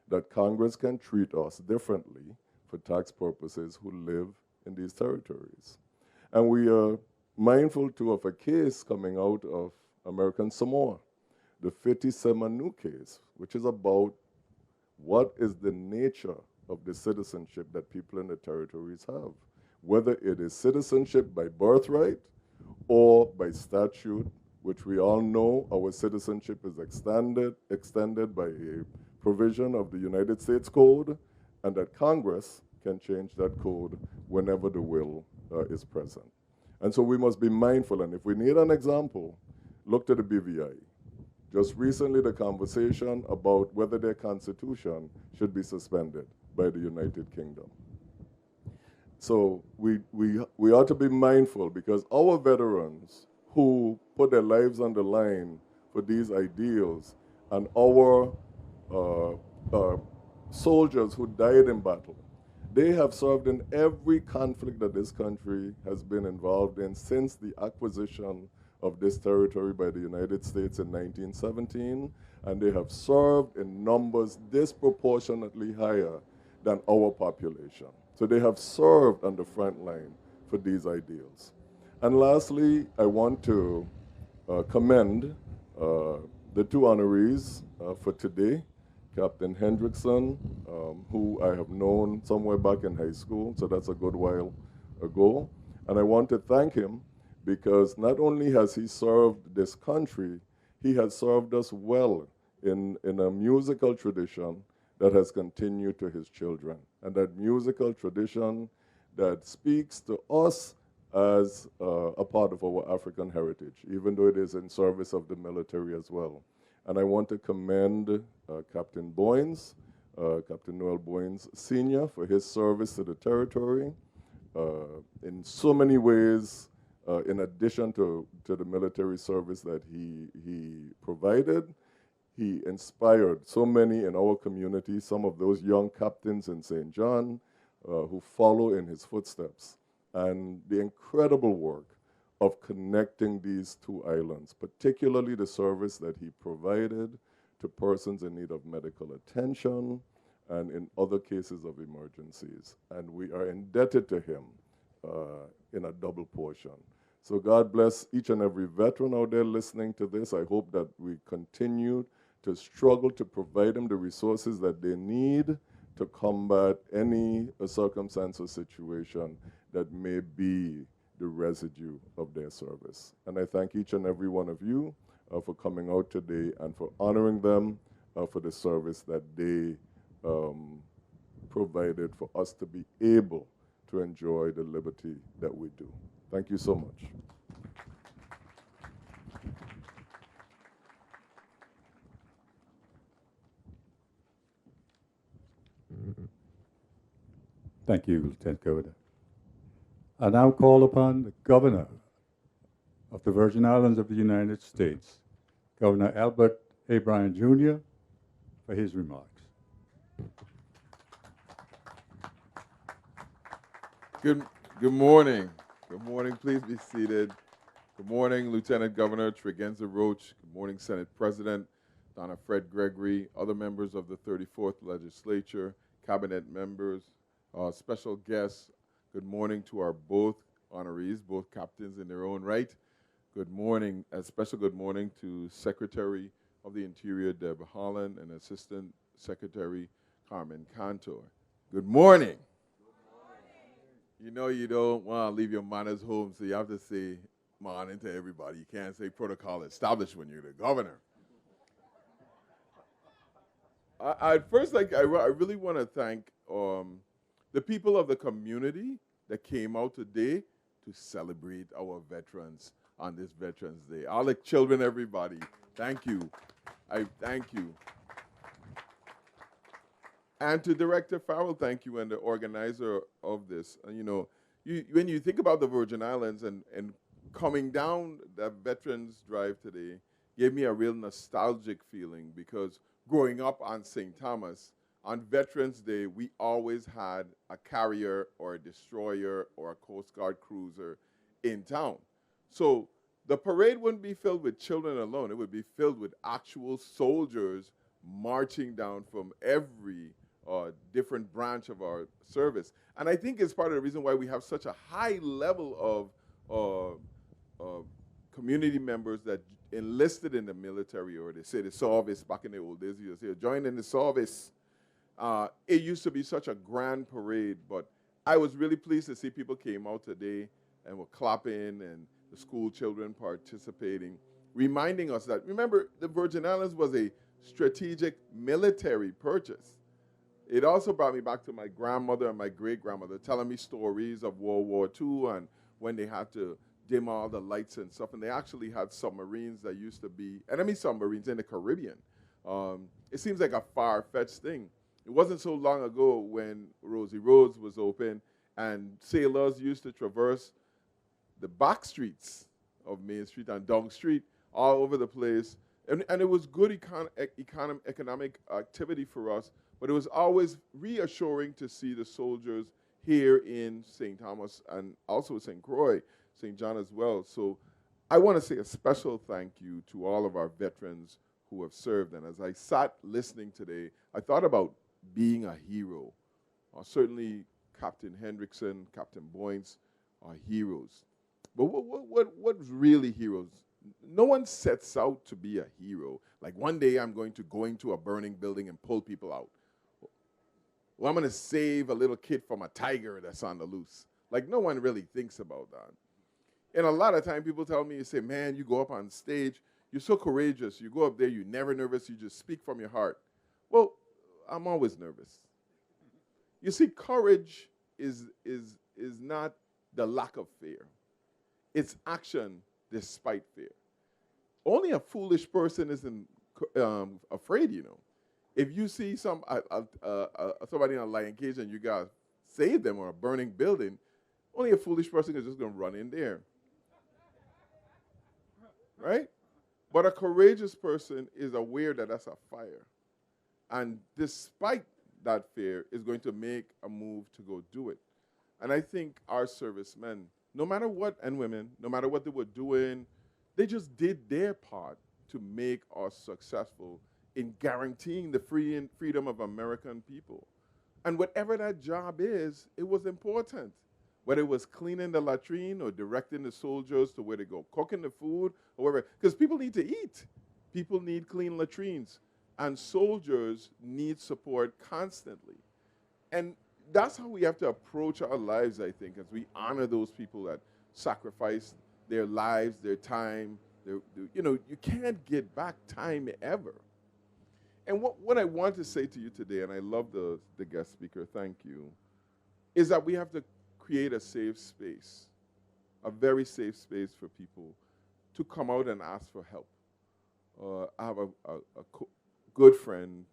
that Congress can treat us differently for tax purposes who live in these territories. And we are mindful too of a case coming out of American Samoa, the Fiti Semanu case, which is about what is the nature of the citizenship that people in the territories have, whether it is citizenship by birthright or by statute, which we all know our citizenship is extended by a provision of the United States Code, and that Congress can change that code whenever the will is present. And so we must be mindful, and if we need an example, look to the BVI. Just recently, the conversation about whether their constitution should be suspended by the United Kingdom. So we ought to be mindful, because our veterans who put their lives on the line for these ideals, and our soldiers who died in battle, they have served in every conflict that this country has been involved in since the acquisition of this territory by the United States in 1917, and they have served in numbers disproportionately higher than our population. So they have served on the front line for these ideals. And lastly, I want to commend the two honorees for today, Captain Hendrickson, who I have known somewhere back in high school, so that's a good while ago. And I want to thank him, because not only has he served this country, he has served us well in a musical tradition that has continued to his children. And that musical tradition that speaks to us as a part of our African heritage, even though it is in service of the military as well. And I want to commend Captain Boynes, Captain Noel Boynes Sr., for his service to the territory in so many ways, in addition to the military service that he provided. He inspired so many in our community, some of those young captains in St. John who follow in his footsteps. And the incredible work of connecting these two islands, particularly the service that he provided to persons in need of medical attention and in other cases of emergencies. And we are indebted to him in a double portion. So God bless each and every veteran out there listening to this. I hope that we continue to struggle to provide them the resources that they need to combat any circumstance or situation that may be the residue of their service. And I thank each and every one of you for coming out today and for honoring them for the service that they provided for us to be able to enjoy the liberty that we do. Thank you so much. Thank you, Lieutenant Governor. I now call upon the Governor of the Virgin Islands of the United States, Governor Albert A. Bryan, Jr., for his remarks. Good morning. Good morning. Please be seated. Good morning, Lieutenant Governor Tregenza Roach. Good morning, Senate President Donna Fred Gregory, other members of the 34th Legislature, cabinet members, special guests. Good morning to our both honorees, both captains in their own right. Good morning, a special good morning to Secretary of the Interior Deb Holland and Assistant Secretary Carmen Cantor. Good morning. You know you don't want to leave your manners home, so you have to say morning to everybody. You can't say protocol established when you're the governor. I really want to thank the people of the community that came out today to celebrate our veterans on this Veterans Day. All the children, everybody, thank you. I thank you. And to Director Farrell, thank you, and the organizer of this. And you know, when you think about the Virgin Islands and coming down that Veterans Drive today, gave me a real nostalgic feeling, because growing up on St. Thomas, on Veterans Day, we always had a carrier or a destroyer or a Coast Guard cruiser in town. So the parade wouldn't be filled with children alone. It would be filled with actual soldiers marching down from every different branch of our service. And I think it's part of the reason why we have such a high level of community members that enlisted in the military, or they say the service back in the old days. You say, join in the service. It used to be such a grand parade, but I was really pleased to see people came out today and were clapping, and the school children participating, reminding us that, remember, the Virgin Islands was a strategic military purchase. It also brought me back to my grandmother and my great-grandmother telling me stories of World War II and when they had to dim all the lights and stuff. And they actually had submarines that used to be enemy submarines in the Caribbean. It seems like a far-fetched thing. It wasn't so long ago when Rosie Roads was open and sailors used to traverse the back streets of Main Street and Dong Street all over the place. And it was good economic activity for us, but it was always reassuring to see the soldiers here in St. Thomas and also St. Croix, St. John as well. So I want to say a special thank you to all of our veterans who have served. And as I sat listening today, I thought about being a hero. Certainly Captain Hendrickson, Captain Boynes are heroes. But what's really heroes? No one sets out to be a hero. Like one day I'm going to go into a burning building and pull people out. Well, I'm going to save a little kid from a tiger that's on the loose. Like no one really thinks about that. And a lot of time people tell me, you say, man, you go up on stage, you're so courageous. You go up there, you're never nervous, you just speak from your heart. Well, I'm always nervous. You see, courage is not the lack of fear. It's action despite fear. Only a foolish person isn't afraid, you know. If you see somebody in a lion cage and you gotta save them or a burning building, only a foolish person is just gonna run in there. Right? But a courageous person is aware that that's a fire. And despite that fear, is going to make a move to go do it. And I think our servicemen, no matter what, and women, no matter what they were doing, they just did their part to make us successful in guaranteeing the freedom of American people. And whatever that job is, it was important. Whether it was cleaning the latrine or directing the soldiers to where they go, cooking the food or wherever. Because people need to eat. People need clean latrines. And soldiers need support constantly. And that's how we have to approach our lives, I think, as we honor those people that sacrifice their lives, their time. You know, you can't get back time ever. And what I want to say to you today, and I love the guest speaker, thank you, is that we have to create a safe space, a very safe space for people to come out and ask for help. I have a good friend,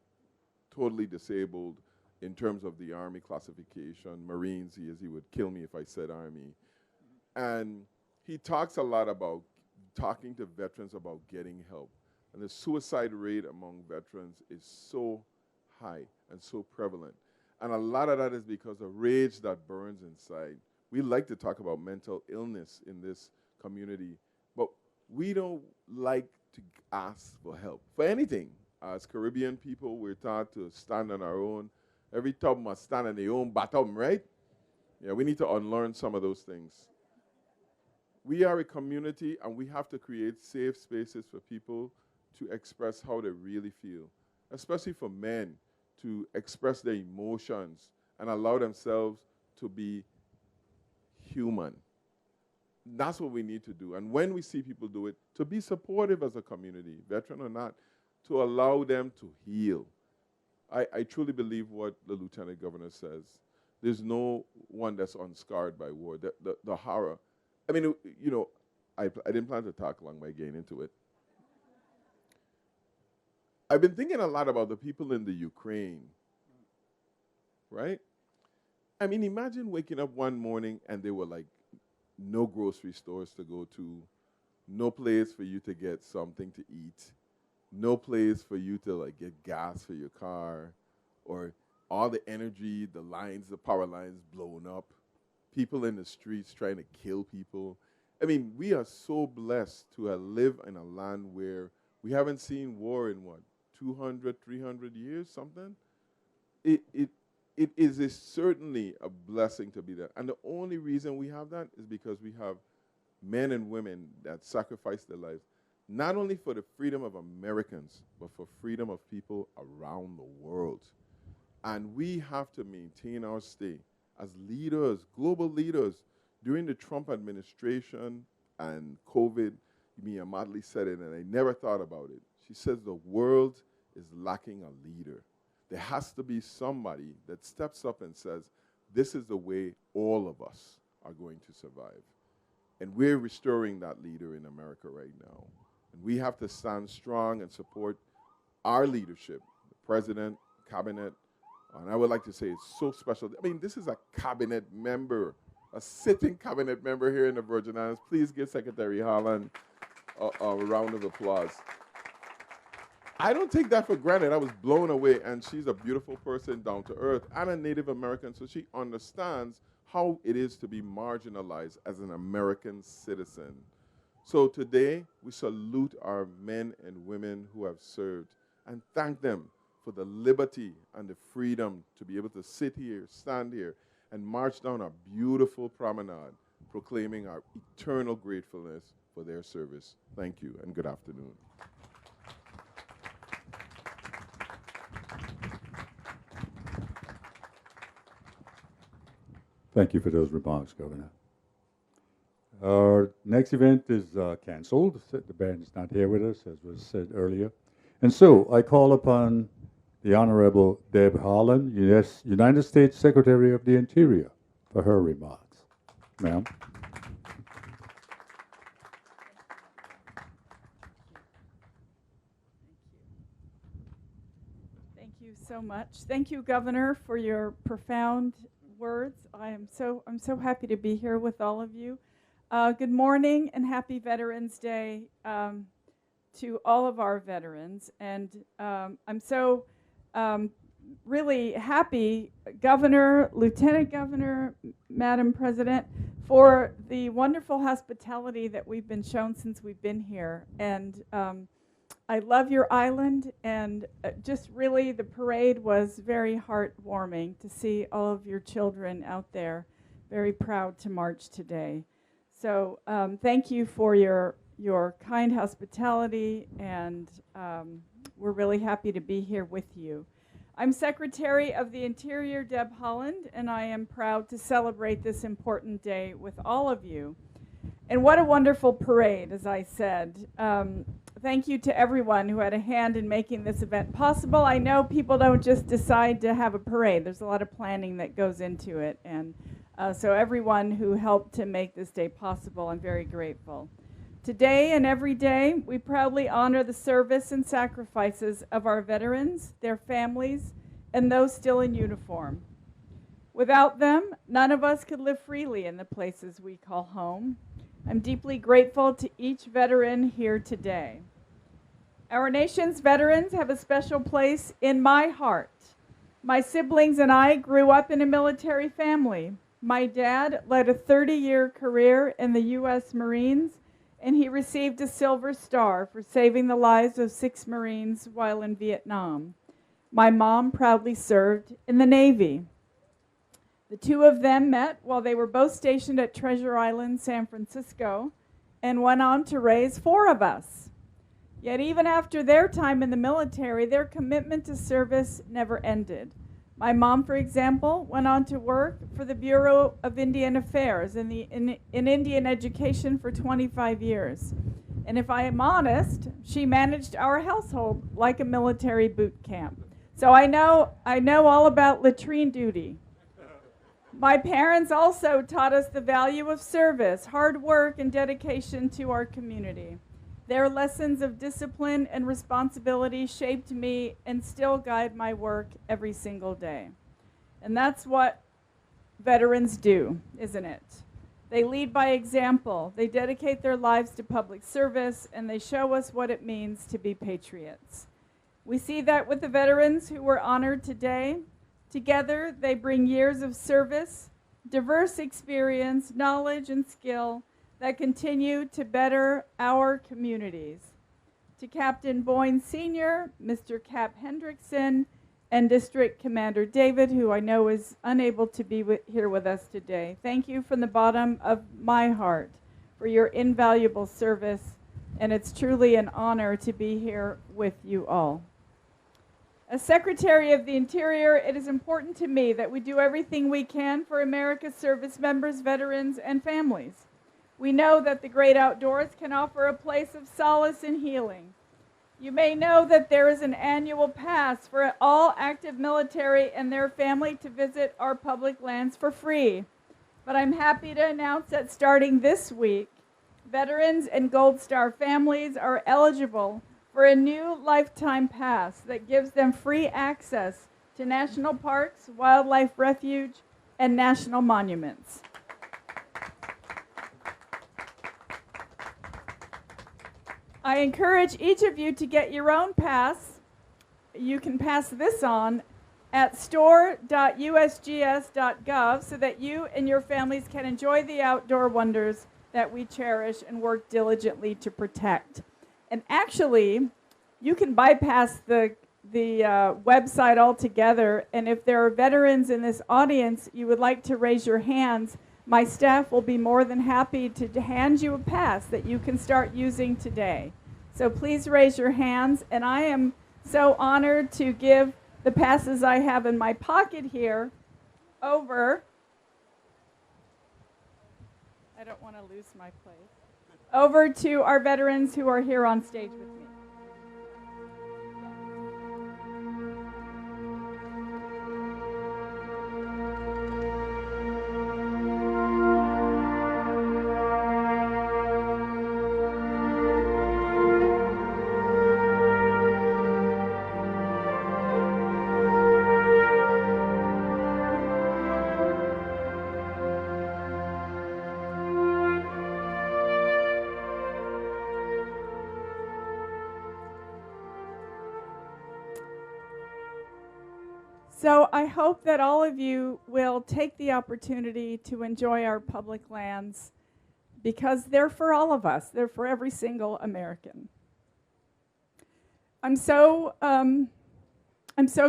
totally disabled in terms of the Army classification, Marines, he would kill me if I said Army. And he talks a lot about talking to veterans about getting help. And the suicide rate among veterans is so high and so prevalent. And a lot of that is because of rage that burns inside. We like to talk about mental illness in this community, but we don't like to ask for help for anything. As Caribbean people, we're taught to stand on our own. Every tub must stand on their own bottom, right? Yeah, we need to unlearn some of those things. We are a community, and we have to create safe spaces for people to express how they really feel, especially for men to express their emotions and allow themselves to be human. That's what we need to do. And when we see people do it, to be supportive as a community, veteran or not, to allow them to heal. I truly believe what the Lieutenant Governor says. There's no one that's unscarred by war. The horror. I mean, you know, I didn't plan to talk long by getting into it. I've been thinking a lot about the people in the Ukraine, right? I mean, imagine waking up one morning and there were like no grocery stores to go to, no place for you to get something to eat, no place for you to like get gas for your car, or all the energy, the lines, the power lines blown up, people in the streets trying to kill people. I mean, we are so blessed to live in a land where we haven't seen war in what, 200, 300 years, something? It is certainly a blessing to be there. And the only reason we have that is because we have men and women that sacrifice their lives, not only for the freedom of Americans, but for freedom of people around the world. And we have to maintain our stay as leaders, global leaders. During the Trump administration and COVID, Mia Motley said it, and I never thought about it. She says the world is lacking a leader. There has to be somebody that steps up and says, this is the way all of us are going to survive. And we're restoring that leader in America right now. And we have to stand strong and support our leadership, the president, cabinet. And I would like to say it's so special. I mean, this is a cabinet member, a sitting cabinet member here in the Virgin Islands. Please give Secretary Holland a round of applause. I don't take that for granted. I was blown away, and she's a beautiful person, down to earth, and a Native American, so she understands how it is to be marginalized as an American citizen. So today, we salute our men and women who have served and thank them for the liberty and the freedom to be able to sit here, stand here, and march down a beautiful promenade, proclaiming our eternal gratefulness for their service. Thank you, and good afternoon. Thank you for those remarks, Governor. Our next event is canceled. The band is not here with us, as was said earlier. And so I call upon the Honorable Deb Haaland, United States Secretary of the Interior, for her remarks. Ma'am. Thank you so much. Thank you, Governor, for your profound words. I'm so happy to be here with all of you. Good morning and happy Veterans Day to all of our veterans. And I'm so really happy, Governor, Lieutenant Governor, Madam President, for the wonderful hospitality that we've been shown since we've been here. And I love your island, and just really the parade was very heartwarming to see all of your children out there, very proud to march today. So thank you for your kind hospitality, and we're really happy to be here with you. I'm Secretary of the Interior, Deb Haaland, and I am proud to celebrate this important day with all of you. And what a wonderful parade, as I said. Thank you to everyone who had a hand in making this event possible. I know people don't just decide to have a parade. There's a lot of planning that goes into it. And so everyone who helped to make this day possible, I'm very grateful. Today and every day, we proudly honor the service and sacrifices of our veterans, their families, and those still in uniform. Without them, none of us could live freely in the places we call home. I'm deeply grateful to each veteran here today. Our nation's veterans have a special place in my heart. My siblings and I grew up in a military family. My dad led a 30-year career in the U.S. Marines, and he received a Silver Star for saving the lives of 6 Marines while in Vietnam. My mom proudly served in the Navy. The two of them met while they were both stationed at Treasure Island, San Francisco, and went on to raise 4 of us. Yet even after their time in the military, their commitment to service never ended. My mom, for example, went on to work for the Bureau of Indian Affairs in Indian education for 25 years. And if I am honest, she managed our household like a military boot camp. So I know all about latrine duty. My parents also taught us the value of service, hard work, and dedication to our community. Their lessons of discipline and responsibility shaped me and still guide my work every single day. And that's what veterans do, isn't it? They lead by example, they dedicate their lives to public service, and they show us what it means to be patriots. We see that with the veterans who were honored today. Together, they bring years of service, diverse experience, knowledge, and skill that continue to better our communities. To Captain Boyne Sr., Mr. Cap Hendrickson, and District Commander David, who I know is unable to be here with us today, thank you from the bottom of my heart for your invaluable service, and it's truly an honor to be here with you all. As Secretary of the Interior, it is important to me that we do everything we can for America's service members, veterans, and families. We know that the great outdoors can offer a place of solace and healing. You may know that there is an annual pass for all active military and their family to visit our public lands for free. But I'm happy to announce that starting this week, veterans and Gold Star families are eligible for a new lifetime pass that gives them free access to national parks, wildlife refuge, and national monuments. I encourage each of you to get your own pass. You can pass this on at store.usgs.gov so that you and your families can enjoy the outdoor wonders that we cherish and work diligently to protect. And actually, you can bypass the website altogether, and if there are veterans in this audience, you would like to raise your hands, my staff will be more than happy to hand you a pass that you can start using today. So please raise your hands, and I am so honored to give the passes I have in my pocket here over. I don't want to lose my place. Over to our veterans who are here on stage with me. So I hope that all of you will take the opportunity to enjoy our public lands because they're for all of us. They're for every single American. I'm so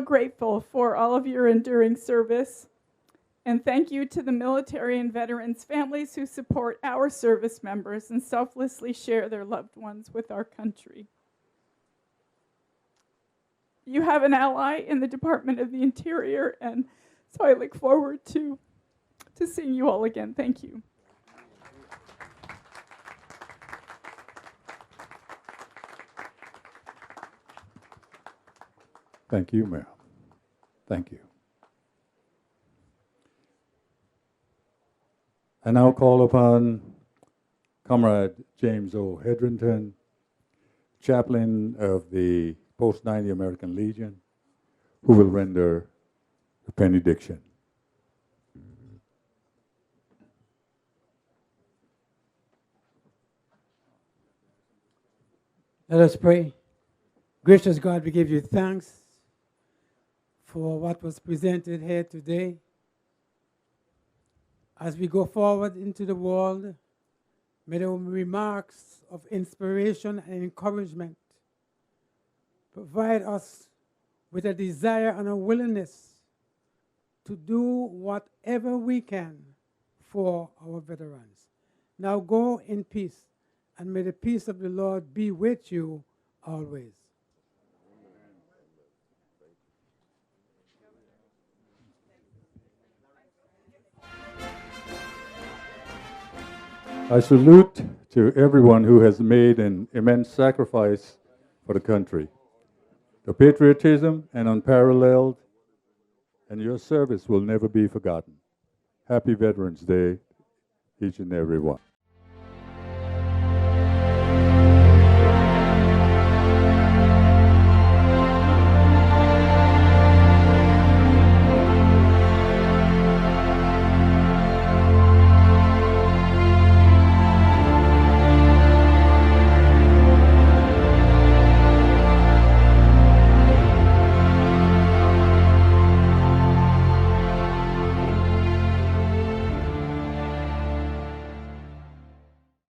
grateful for all of your enduring service, and thank you to the military and veterans families who support our service members and selflessly share their loved ones with our country. You have an ally in the Department of the Interior, and so I look forward to seeing you all again. Thank you. Thank you, ma'am. Thank you. I now call upon Comrade James O. Hedrington, chaplain of the Post-90 American Legion, who will render the benediction. Let us pray. Gracious God, we give you thanks for what was presented here today. As we go forward into the world, may the remarks of inspiration and encouragement provide us with a desire and a willingness to do whatever we can for our veterans. Now go in peace, and may the peace of the Lord be with you always. I salute to everyone who has made an immense sacrifice for the country. The patriotism and unparalleled, and your service will never be forgotten. Happy Veterans Day, each and every one.